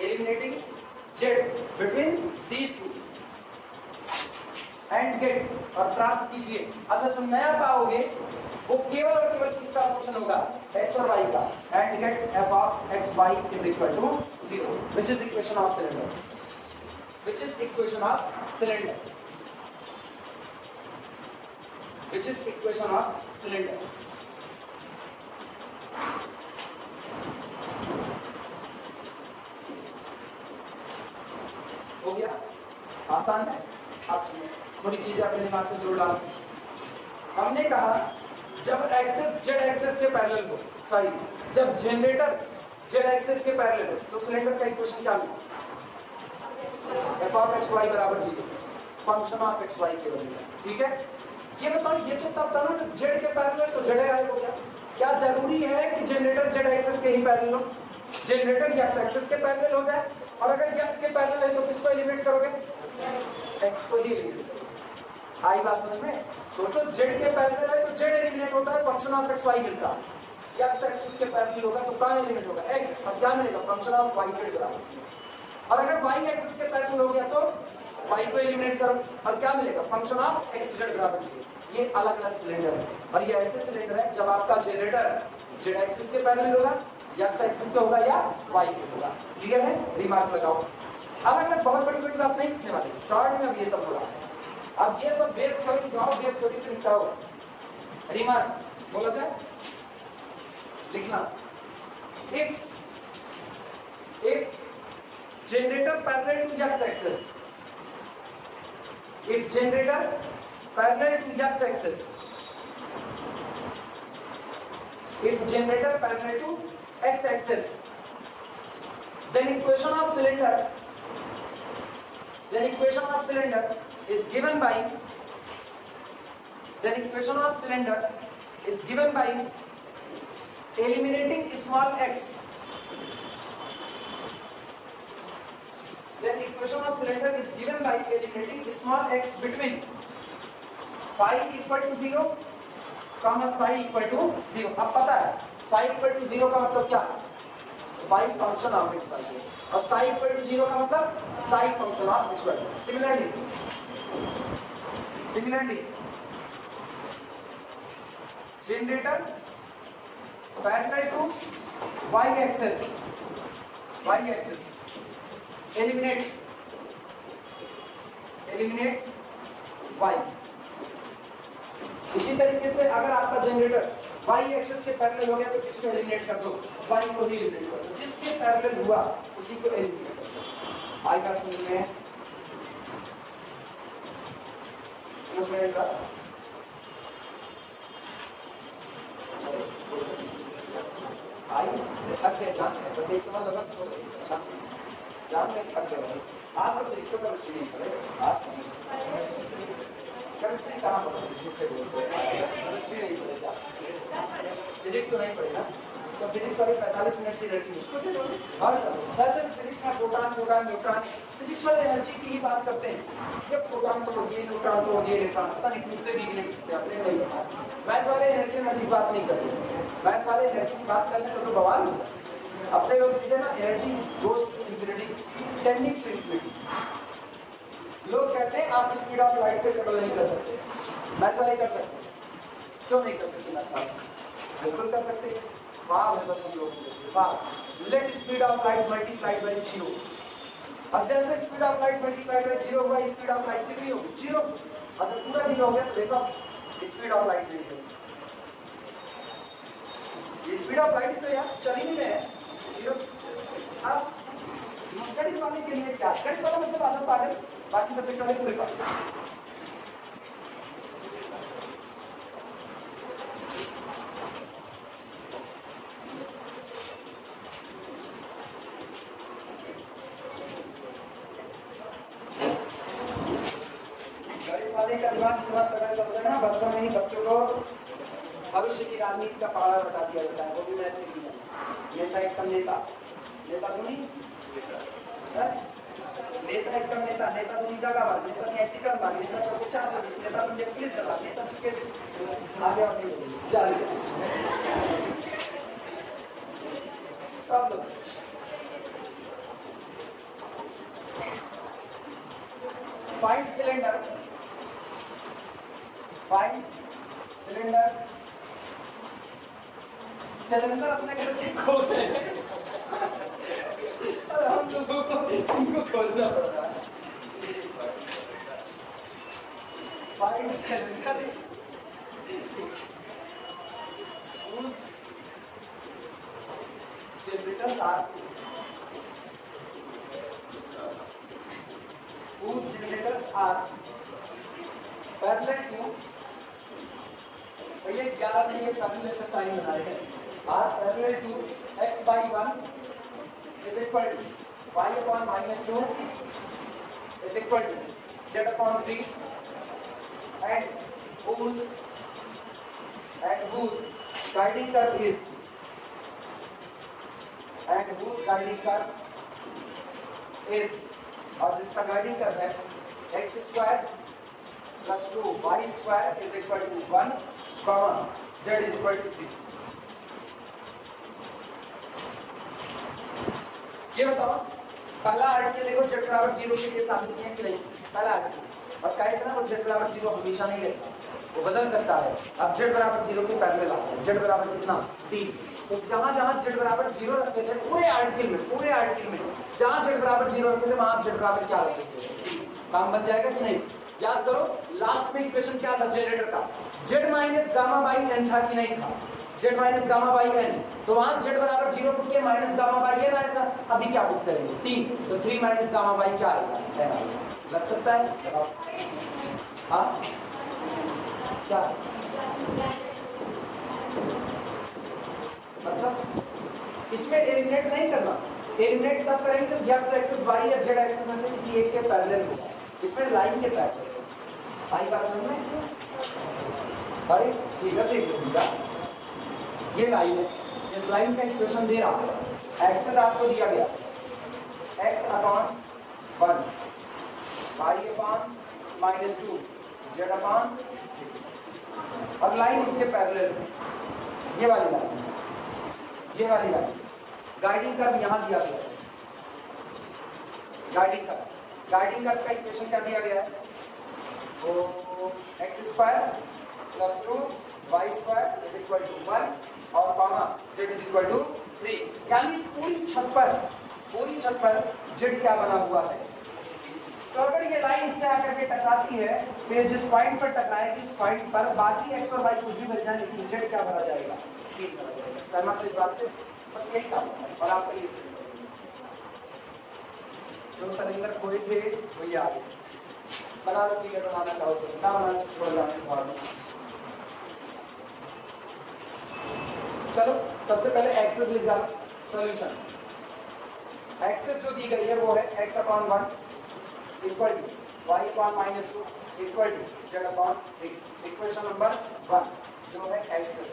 Eliminating z between these two and get, और प्राप्त कीजिए। अच्छा, जो नया पाओगे वो केवल और केवल किसका फंक्शन होगा, x और y का, and get f of x y is equal to 0, which is equation of cylinder, which is equation of cylinder, which is equation of cylinder. हो गया, आसान है। आप सुनिए, थोड़ी चीजें अपने दिमाग में जोड़ डालो। हमने कहा जब एक्सेस जेड एक्सेस के पैरेलल हो, सॉरी जब जनरेटर जेड एक्सेस के पैरेलल हो तो सिलेंडर का इक्वेशन क्या मिला, f of x y बराबर 0, फंक्शन ऑफ x y के बराबर। ठीक है, ये बताओ, ये तो तब था ना जब जेड के पैरेलल तो जेड गायब हो गया। क्या जरूरी है कि जनरेटर जेड एक्सिस के ही पैरेलल हो, जनरेटर एक्स एक्सिस के पैरेलल हो जाए? और अगर एक्स के पैरेलल है तो किसको एलिमिनेट करोगे, एक्स को ही एलिमिनेट करोगे। आई बात समझ में? सोचो जेड के पैरेलल है तो जेड एलिमिनेट होता है, फंक्शन ऑफ एक्स वाई मिलता है। एक्स एक्सिस के पैरेलल होगा तो कहां एलिमिनेट होगा, एक्स, और क्या मिलेगा, फंक्शन ऑफ वाई जेड बराबर। और अगर वाई एक्सिस के पैरेलल हो गया तो वाई को एलिमिनेट करो, और क्या मिलेगा, फंक्शन ऑफ एक्स जेड बराबर 0। ये अलग अलग सिलेंडर है, और ये ऐसे सिलेंडर है जब आपका जनरेटर जेड एक्सिस के पैरेलल होगा, एक्स एक्सिस के होगा, या वाई के होगा। क्लियर है? रिमार्क लगाओ। अलग अलग बहुत बड़ी बड़ी बात नहीं लिखने वाले, शॉर्ट में अब ये सब बोला। अब ये सब बेस थ्योरी, बेस थ्योरी से लिखता होगा। रिमार्क बोला जाए, लिखना if generator parallel to x axis, if generator parallel to x axis, if generator parallel to x axis, then equation of cylinder is given by eliminating small x. Then equation of cylinder is given by eliminating small x between phi equal to 0, psi equal to 0. अब पता है phi equal to 0 का मतलब क्या? phi function of x y और psi equal to 0 का मतलब psi function of x y. Similarly generator parallel to y axis eliminate y. इसी तरीके से अगर आपका जनरेटर y एक्सिस के पैरेलल हो गया तो किसको एलिमिनेट कर दो? y को ही एलिमिनेट कर दो. जिसके पैरेलल हुआ उसी को एलिमिनेट कर दो. आई का समझ में आएगा. आई थक गए जान बस एक सवाल लगा छोड़ दे जान में थक गए. आप लोग 100% नहीं पढ़े आज केमिस्ट्री कहाँ पढ़े? झूठे बोलते हैं. केमिस्ट्री नहीं पढ़ेगा, फिजिक्स तो नहीं पढ़ेगा. तो फिजिक्स वाले 45 मिनट की एनर्जी यूज करते हैं. और वैसे फिजिक्स में प्रोटॉन न्यूट्रॉन फिजिक्स वाले एनर्जी की ही बात करते हैं. ये प्रोटॉन तो ये न्यूट्रॉन तो ये इलेक्ट्रॉन पता नहीं टूटते भी नहीं टूटते अपने नहीं पता. मैथ वाले एनर्जी की बात नहीं करते. मैथ वाले एनर्जी की बात करते तो बवाल होगा. अपने लोग सीधे ना energy goes to infinity tending to infinity. लोग कहते हैं आप स्पीड ऑफ लाइट से ट्रेवल नहीं कर सकते. मैथ वाले कर सकते. क्यों नहीं कर सकते? मैथ वाले बिल्कुल कर सकते. वाह बस हम लोग वाह. Let speed of light multiplied by 0. अब जैसे speed of light multiplied by 0 हुआ स्पीड ऑफ लाइट कितनी होगी? 0. अगर पूरा 0 हो गया तो देखो स्पीड ऑफ लाइट नहीं होगी. ये स्पीड ऑफ लाइट तो यार चल ही नहीं रहे हैं 0. अब गणित वाले के लिए क्या? गणित वाला मतलब आधा पागल, बाकी सब्जेक्ट वाले पूरे पागल. गणित वाले का दिमाग इतना तरह चलता है ना, बचपन में ही बच्चों को भविष्य की राजनीति का पढ़ा बता दिया जाता है. वो भी मैथ में नेता एकदम नेता धोनी नेता एकदम नेता धोनी दगाबाज, नेता ने अतिक्रमण, नेता चौके 420, नेता पंजाब पुलिस दलाल, नेता चुके आगे और नहीं जारी से. प्रॉब्लम फाइंड सिलेंडर अपने घर से खोल रहे हैं और हम लोगों को इनको खोलना पड़ रहा है. Find cylinder whose generators are parallel to, भैया 11 नहीं है पैरेलल का साइन बना रहे हैं. are parallel to x by 1 is equal to y upon minus 2 is equal to z upon 3 and whose guiding curve is और जिसका गाइडिंग कर्व है x square plus 2y square is equal to 1 comma z is equal to 3. ये बताओ पहला article देखो z बराबर 0 के लिए साबित किया कि नहीं? पहला आर्टिकल और कहा था ना वो z बराबर 0 हमेशा नहीं रहता, वो बदल सकता है. अब z बराबर 0 के पैरेलल आता है. z बराबर कितना? 3. तो जहां z बराबर 0 रखते थे पूरे आर्टिकल में जहां z बराबर 0 रखते थे वहां z बराबर क्या रखते थे? काम बन जाएगा कि नहीं? याद करो लास्ट में इक्वेशन क्या था जनरेटर का? z minus gamma by n था कि नहीं था? Z minus gamma by N, तो वहां जेड बराबर 0 पुट के माइनस गामा बाई एन आएगा। अभी क्या पुट करेंगे 3, तो 3 माइनस गामा बाई क्या आएगा एन आएगा। लग सकता है? हाँ क्या मतलब इसमें एलिमिनेट नहीं करना, एलिमिनेट तब करेंगे जब एक्स एक्सिस वाई या जेड एक्सिस में से किसी एक के पैरेलल होगा, इसमें लाइन के पैरेलल। आई बात समझ में? भाई फिगर से देखिएगा, ये लाइन है, इस लाइन का इक्वेशन दे रहा है, एक्सिस आपको दिया गया x upon 1 y upon -2 z upon, अब लाइन इसके पैरेलल है, ये वाली लाइन, ये वाली लाइन, गाइडिंग कर्व यहां दिया गया है, गाइडिंग कर्व का इक्वेशन क्या दिया गया है, तो x² + 2 y² = 1 और कॉमा z = 3, यानी इस पूरी छत पर z क्या बना हुआ है। तो अगर ये लाइन इससे आकर के टकराती है तो ये जिस पॉइंट पर टकराएगी उस पॉइंट पर बाकी x और y कुछ भी मिल जाए लेकिन z क्या भरा जाएगा, 3 भरा जाएगा। सहमत हो इस बात से? बस यही काम है और आपका ये जो सिलेंडर खोए थे वही आ गए। बना लो, फिगर बनाना चाहो तो ना बनाना छोड़ जाने बाद में। चलो सबसे पहले एक्सेस लिख डालो, सॉल्यूशन। एक्सेस जो दी गई है वो है x upon 1 equal to y upon -2 equal to z upon 3। Equation number 1 जो है एक्सेस।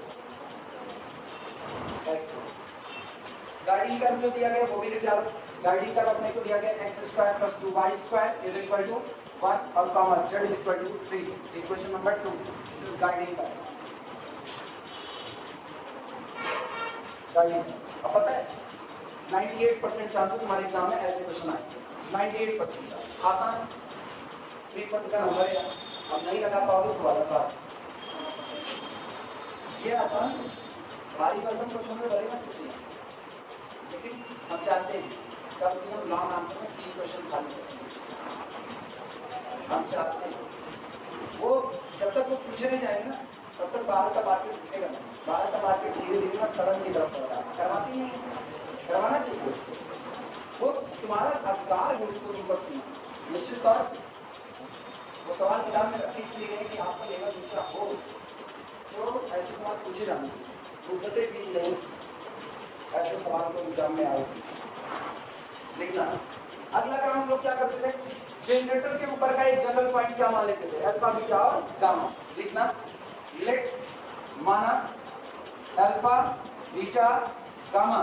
गाइडिंग कर्व जो दिया गया वो भी लिख डालो। गाइडिंग कर्व अपने को दिया गया x² + 2y² = 1 और comma z = 3। Equation number 2, this is guiding curve. अब पता है 98% चांसेस तुम्हारे एग्जाम में ऐसे क्वेश्चन आए, 98% चांस। आसान, 340 का नंबर है, अब नहीं लगा पाओगे तो अलग बात। ये आसान भारी वर्गन क्वेश्चन में बनेगा कुछ नहीं, लेकिन हम चाहते हैं कम से कम लॉन्ग आंसर में 3 क्वेश्चन खाली हम चाहते हैं। वो जब तक वो पूछे नहीं जाएंगे ना तब तक बाहर का मार्केट उठेगा नहीं। बाहर का मार्केट धीरे धीरे ना सड़न की तरफ बढ़ रहा है, करवाती नहीं, करवाना चाहिए उसको, वो तुम्हारा अधिकार है उसको तुम बचना। निश्चित तौर वो सवाल किताब में रखे इसलिए गए कि आपका लेवल ऊंचा हो, तो ऐसे सवाल पूछे जाने चाहिए। मुद्दतें भी नहीं ऐसे सवाल को एग्जाम में आए लिखना। अगला काम हम लोग क्या करते थे, जनरेटर के ऊपर का एक जनरल पॉइंट क्या मान लेते थे, अल्फा बीटा और गामा। लिखना, लेट माना alpha beta gamma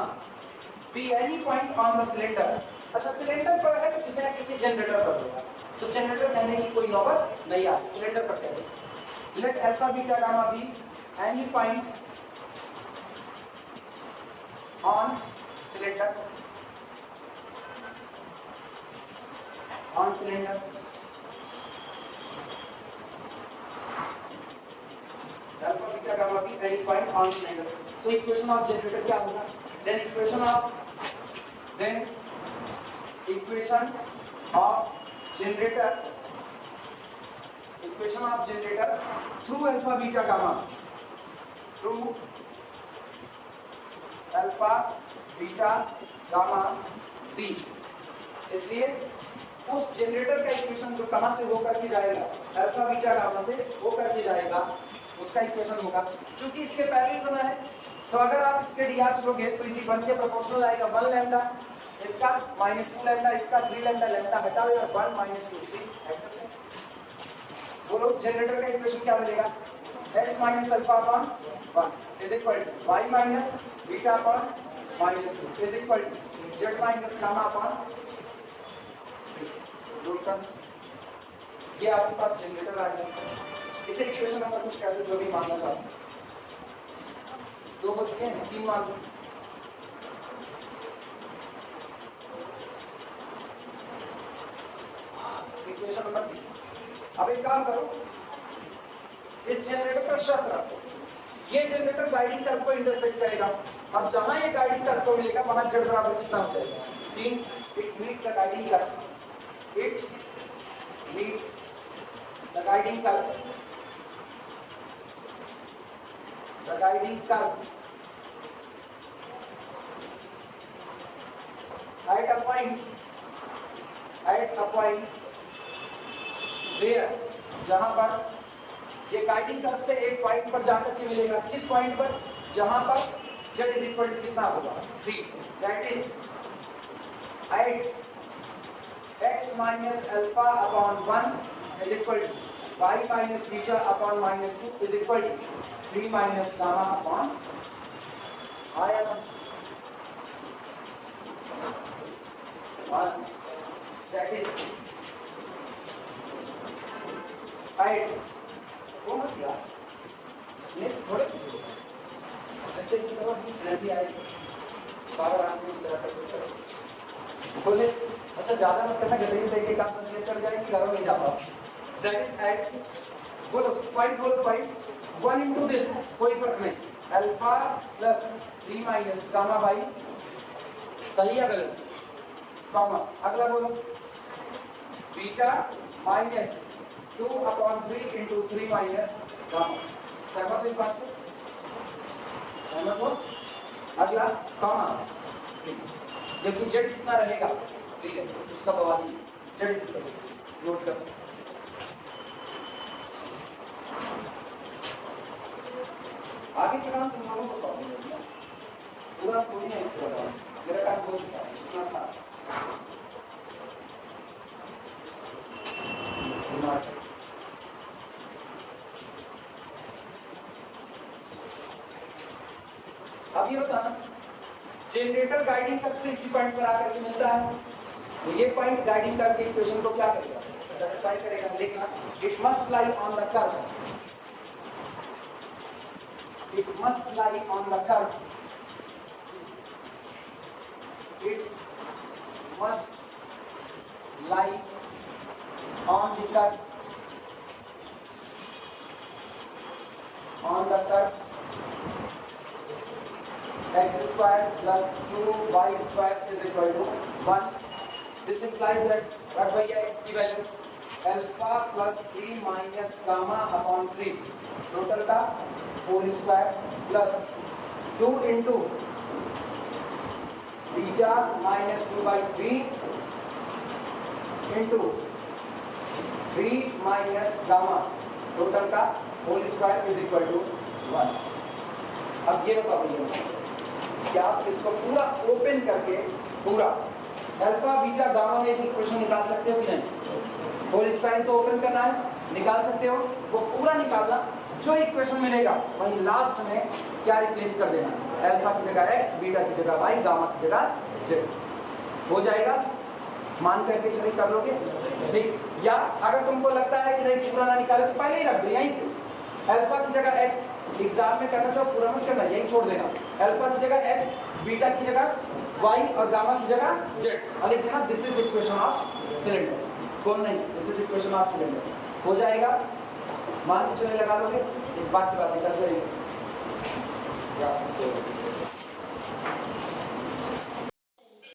be any point on the cylinder. अच्छा सिलेंडर पर है तो किसी ना किसी जनरेटर पर होगा, तो जनरेटर कहने की कोई नौबत नहीं आती, सिलेंडर पर कहते हैं। Let alpha beta gamma be any point on cylinder, on cylinder. Alpha beta gamma be any point on cylinder. तो इक्वेशन ऑफ जनरेटर क्या होगा, then equation of generator through alpha beta gamma, through alpha beta gamma be. इसलिए उस generator का equation जो कहां से होकर के जाएगा, अल्फा बीटा गामा से होकर के जाएगा, उसका इक्वेशन होगा। चूंकि इसके पैरेलल बना है तो अगर आप इसके डीआर लोगे तो इसी 1 के प्रोपोर्शनल आएगा। 1 लैम्डा इसका -2 लैम्डा इसका 3 लैम्डा, लैम्डा हटाओ और 1 - 2 3 एक्सेप्ट है। बोलो जनरेटर का इक्वेशन क्या मिलेगा, x - alpha upon 1 is equal to y - beta upon -2 is equal to z - gamma upon 3। ये आपके पास जनरेटर आ जाएगा। इसे इक्वेशन नंबर कुछ कह दो जो भी मानना चाहते हैं। 2 हो चुके हैं, 3 मान लो। Equation number 3। अब एक काम करो, इस जनरेटर पर शर्त रखो, ये जनरेटर गाइडिंग कर्व को इंटरसेक्ट करेगा और जहां ये गाइडिंग कर्व को मिलेगा वहां z बराबर कितना हो जाएगा 3। It meet the guiding curve, it meet the guiding curve the guiding curve at a point where, जहां पर ये गाइडिंग कर्व से एक पॉइंट पर जाकर के मिलेगा, किस पॉइंट पर, जहां पर z इज इक्वल टू कितना होगा 3, that is at x minus alpha upon 1 is equal to y minus beta upon minus 2 is equal to 3 minus gamma upon आया 1, दैट इज 8 वो मत यार नेक्स्ट थोड़े ऐसे इसी तरह एनर्जी आएगी बार बार आने की तरह कर सकते हो बोले अच्छा ज़्यादा मत करना, गले में देख के काम से चढ़ जाएगी, घरों में जा पाओ, दैट इज एट बोलो पॉइंट 1 इनटू दिस, कोई फर्क नहीं, alpha plus 3 minus gamma by, सही है गलत, गामा, अगला बोलो beta minus 2/3 into 3 minus gamma, सहमत हो इस बात से, सहमत हो, अगला गामा, जबकि जेड कितना रहेगा, ठीक है उसका बवाल नहीं, जेड नोट कर, आगे का काम तुम लोगों को सॉल्व करना पूरा थोड़ी नहीं करना, मेरा काम हो चुका है, इतना था अब ये बताना जनरेटर गाइडिंग कर्व से इसी पॉइंट पर आकर के मिलता है, तो ये पॉइंट गाइडिंग कर्व के इक्वेशन को क्या करेगा, सेटिस्फाई करेगा, लिखना it must lie on the curve, it must lie on the curve, it must lie on the curve, x square plus 2y square is equal to 1. This implies that what by x की value alpha plus 3 minus gamma upon 3 total का whole square plus 2 into beta minus 2/3 into 3 minus gamma total का whole square is equal to 1. अब ये बताइए क्या आप इसको पूरा ओपन करके पूरा अल्फा बीटा गामा में एक इक्वेशन निकाल सकते हो कि नहीं, होल स्क्वायर तो ओपन करना है, निकाल सकते हो, वो पूरा निकालना, जो इक्वेशन मिलेगा वहीं लास्ट में क्या रिप्लेस कर देना, अल्फा की जगह x, बीटा की जगह y, गामा की जगह z, हो जाएगा, मान करके चले कर लोगे ठीक, या अगर तुमको लगता है कि नहीं पूरा ना निकाले तो पहले ही रख दो यहीं से, अल्फा की जगह x, एग्जाम में करना चाहो पूरा मत करना, यही छोड़ देना, अल्फा की जगह x, बीटा की जगह y और गामा की जगह z, और लिख देना this is equation of cylinder, कौन नहीं, this is equation of cylinder, हो जाएगा, मान के चले लगा लोगे, एक बात की बात निकल जाएगी जा सकते हो।